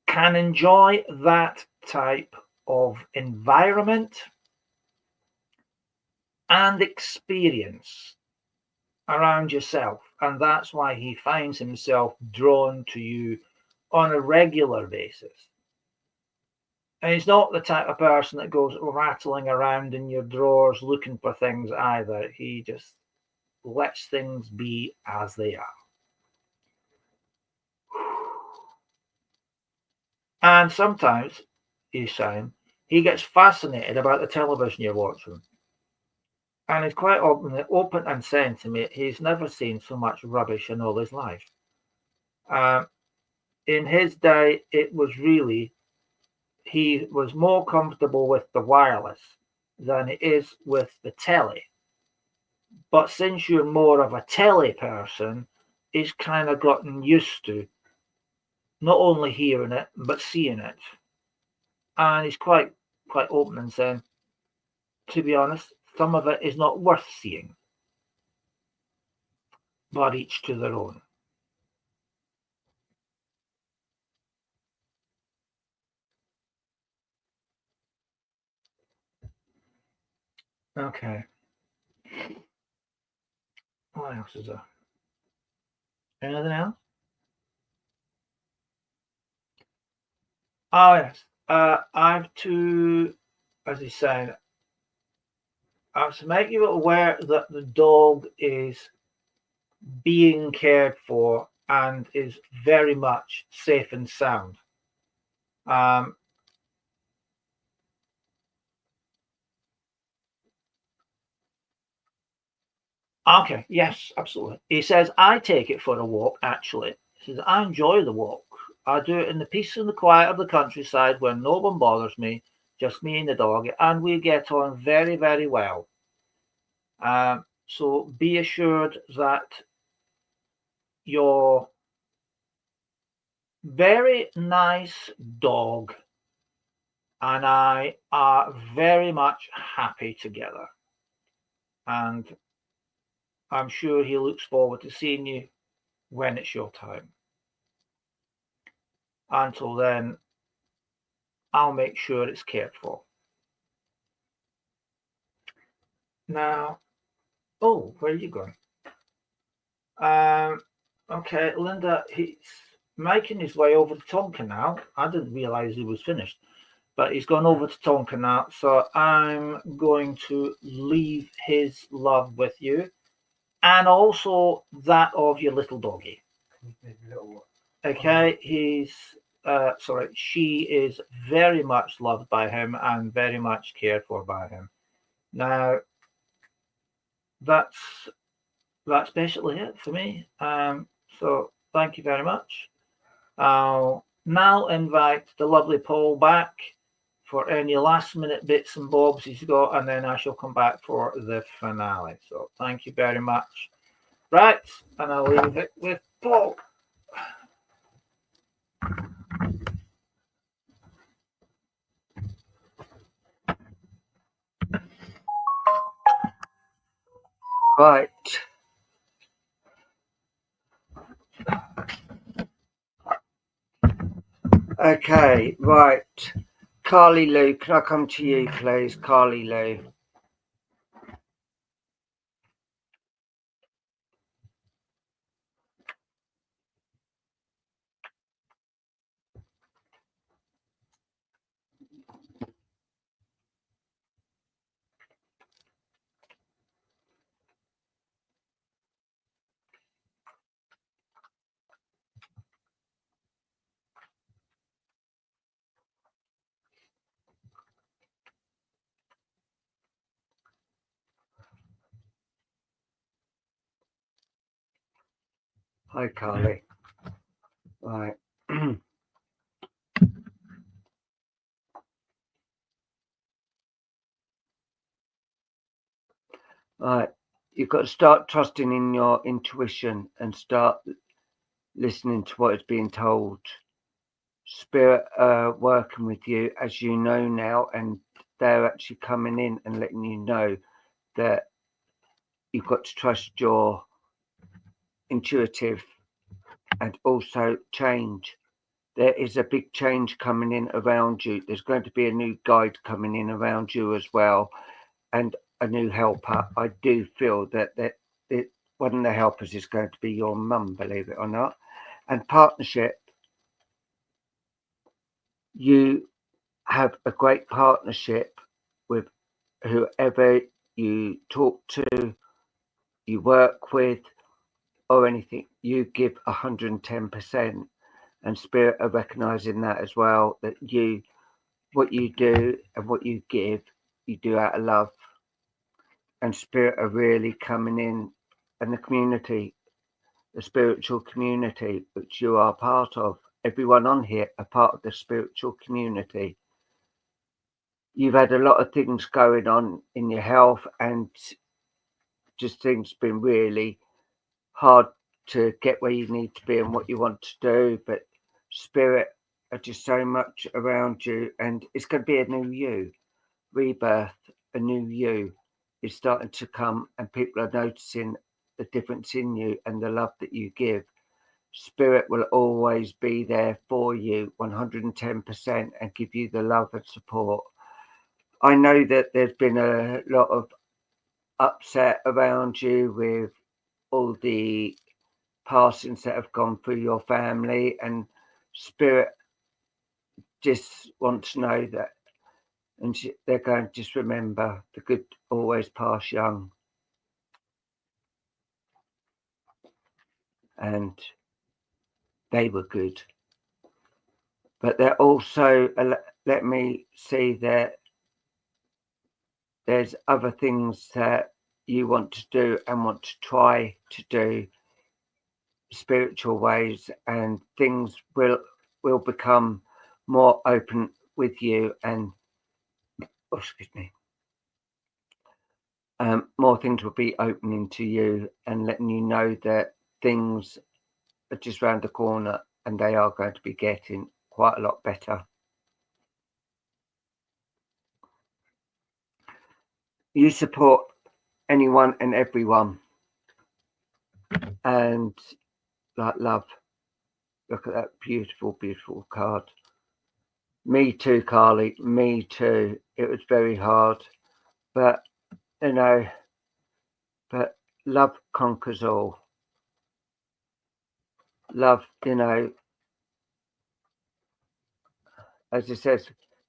can enjoy that type of environment and experience around yourself. And that's why he finds himself drawn to you on a regular basis. And he's not the type of person that goes rattling around in your drawers looking for things either. He just lets things be as they are. And sometimes, he's saying, he gets fascinated about the television you're watching. And he's quite open and saying to me, he's never seen so much rubbish in all his life. In his day, it was really, he was more comfortable with the wireless than he is with the telly. But since you're more of a telly person, he's kind of gotten used to not only hearing it, but seeing it. And he's quite open and saying, to be honest, some of it is not worth seeing. But each to their own. Okay. What else is there? Anything else? Oh, yes. I have to, as he's saying, I have to make you aware that the dog is being cared for and is very much safe and sound. Okay, yes, absolutely. He says, I take it for a walk, actually. He says, I enjoy the walk. I do it in the peace and the quiet of the countryside where no one bothers me, just me and the dog, and we get on very, very well. So be assured that your very nice dog and I are very much happy together. And I'm sure he looks forward to seeing you when it's your time. Until then, I'll make sure it's cared for. Now, oh, where are you going? Okay, Linda, he's making his way over to Tonka now. I didn't realize he was finished, but he's gone over to Tonka now. So I'm going to leave his love with you, and also that of your little doggy. Okay, she is very much loved by him and very much cared for by him. Now, that's basically it for me. So thank you very much. I'll now invite the lovely Paul back for any last minute bits and bobs he's got, and then I shall come back for the finale. So thank you very much. Right, and I'll leave it with Paul. Right. Okay, right. Carly Lou, can I come to you, please? Carly Lou. Hi, Carly. Right. Right. You've got to start trusting in your intuition and start listening to what is being told. Spirit working with you, as you know now, and they're actually coming in and letting you know that you've got to trust your intuitive and also change. There is a big change coming in around you. There's going to be a new guide coming in around you as well, and a new helper. I do feel that one of the helpers is going to be your mum, believe it or not. And partnership, you have a great partnership with whoever you talk to, you work with, or anything. You give 110%, and Spirit are recognizing that as well, that what you do and what you give, you do out of love. And Spirit are really coming in, and the community, the spiritual community, which you are part of, everyone on here are part of the spiritual community. You've had a lot of things going on in your health, and just things been really hard to get where you need to be and what you want to do, but Spirit are just so much around you, and it's going to be a new you, rebirth. A new you is starting to come, and people are noticing the difference in you and the love that you give. Spirit will always be there for you 110% and give you the love and support. I know that there's been a lot of upset around you with all the passings that have gone through your family, and Spirit just wants to know that, and they're going to just remember the good always pass young. And they were good. But they're also, let me see that there's other things that you want to do and want to try to do, spiritual ways, and things will become more open with you, and more things will be opening to you and letting you know that things are just around the corner, and they are going to be getting quite a lot better. You support anyone and everyone, and like love. Look at that beautiful, beautiful card. Me too, Carly. Me too. It was very hard, but you know, But love conquers all. Love, as it says,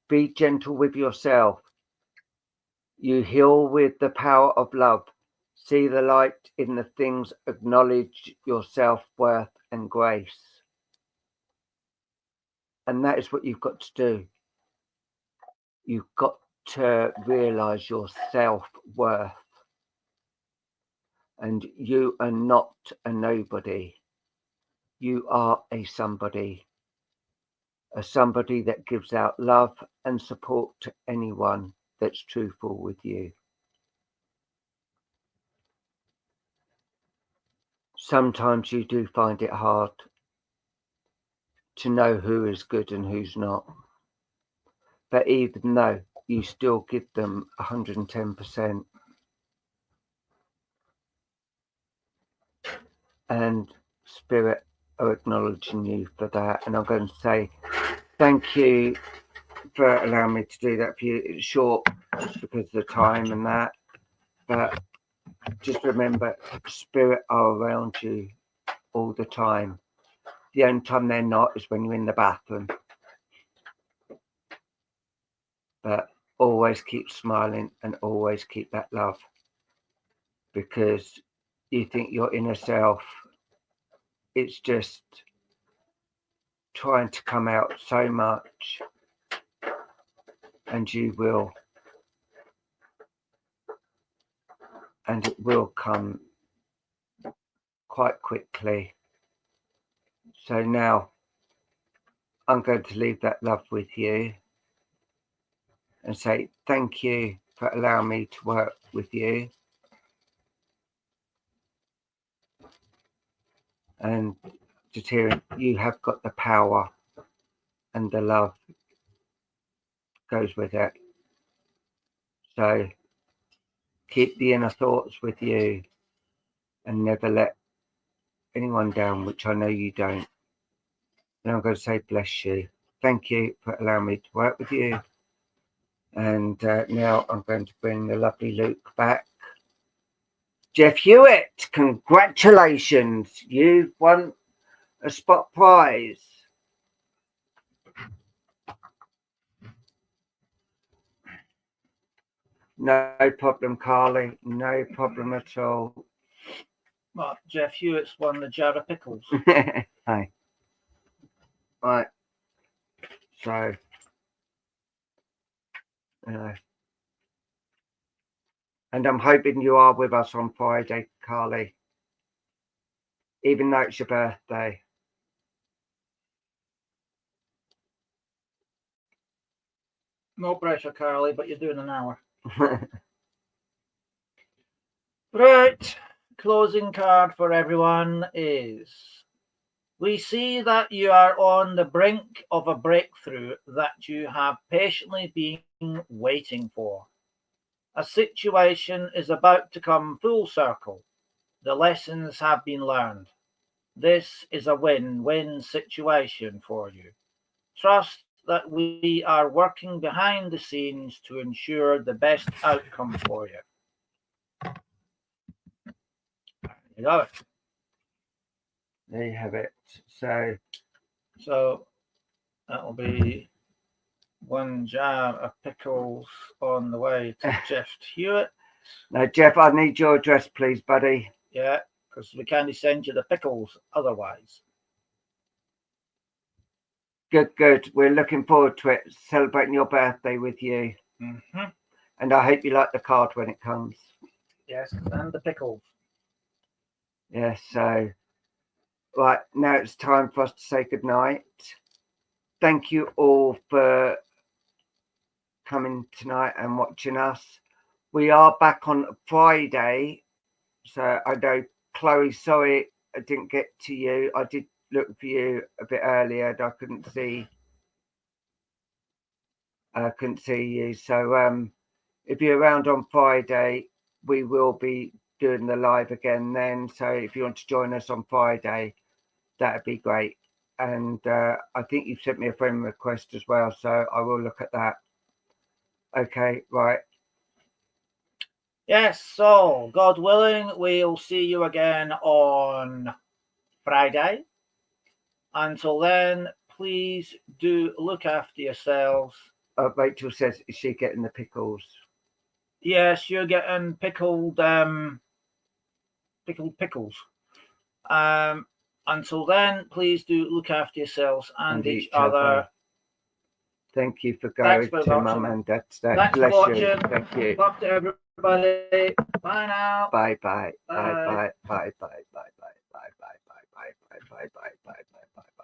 be gentle with yourself. You heal with the power of love. See the light in the things. Acknowledge your self-worth and grace. And that is what you've got to do. You've got to realize your self-worth. And you are not a nobody. You are a somebody that gives out love and support to anyone that's truthful with you. Sometimes you do find it hard to know who is good and who's not. But even though you still give them 110%. And Spirit are acknowledging you for that. And I'm going to say thank you for allowing me to do that for you. It's short just because of the time and that. But just remember, Spirit are around you all the time. The only time they're not is when you're in the bathroom. But always keep smiling and always keep that love. Because you think your inner self, it's just trying to come out so much. And you will. And it will come quite quickly. So now I'm going to leave that love with you and say thank you for allowing me to work with you. And just hearing you have got the power and the love goes with it. So keep the inner thoughts with you and never let anyone down, which I know you don't. And I'm going to say bless you. Thank you for allowing me to work with you. And now I'm going to bring the lovely Luke back. Jeff Hewitt, congratulations. You've won a spot prize. No problem, Carly. No problem at all. Well, Jeff Hewitt's won the jar of pickles. Hi. Right. So, and I'm hoping you are with us on Friday, Carly. Even though it's your birthday. No pressure, Carly, but you're doing an hour. Right. Closing card for everyone is: we see that you are on the brink of a breakthrough that you have patiently been waiting for. A situation is about to come full circle. The lessons have been learned. This is a win-win situation for you. Trust that we are working behind the scenes to ensure the best outcome for you. There you go. There you have it. So that'll be one jar of pickles on the way to Jeff Hewitt. Now, Jeff, I need your address, please, buddy. Yeah, because we can't send you the pickles otherwise. Good. We're looking forward to it, celebrating your birthday with you. Mm-hmm. And I hope you like the card when it comes. Yes, and the pickles. Yes, so, right, now it's time for us to say goodnight. Thank you all for coming tonight and watching us. We are back on Friday. So I know, Chloe, sorry I didn't get to you. I did look for you a bit earlier and I couldn't see you. So if you're around on Friday, we will be doing the live again then. So if you want to join us on Friday, that'd be great. And I think you've sent me a friend request as well, so I will look at that. Okay, right. Yes, so God willing, we'll see you again on Friday. Until then, please do look after yourselves. Rachel says, is she getting the pickles? Yes, you're getting pickled pickles. Until then, please do look after yourselves and each other. Thank you for going to Mum and Dad's Day. Bless you. Thank you. Love to everybody. Bye now. Bye bye. Bye bye. Bye bye. Bye bye. Bye bye. Bye bye. Bye bye. Bye bye. Bye bye. Bye bye.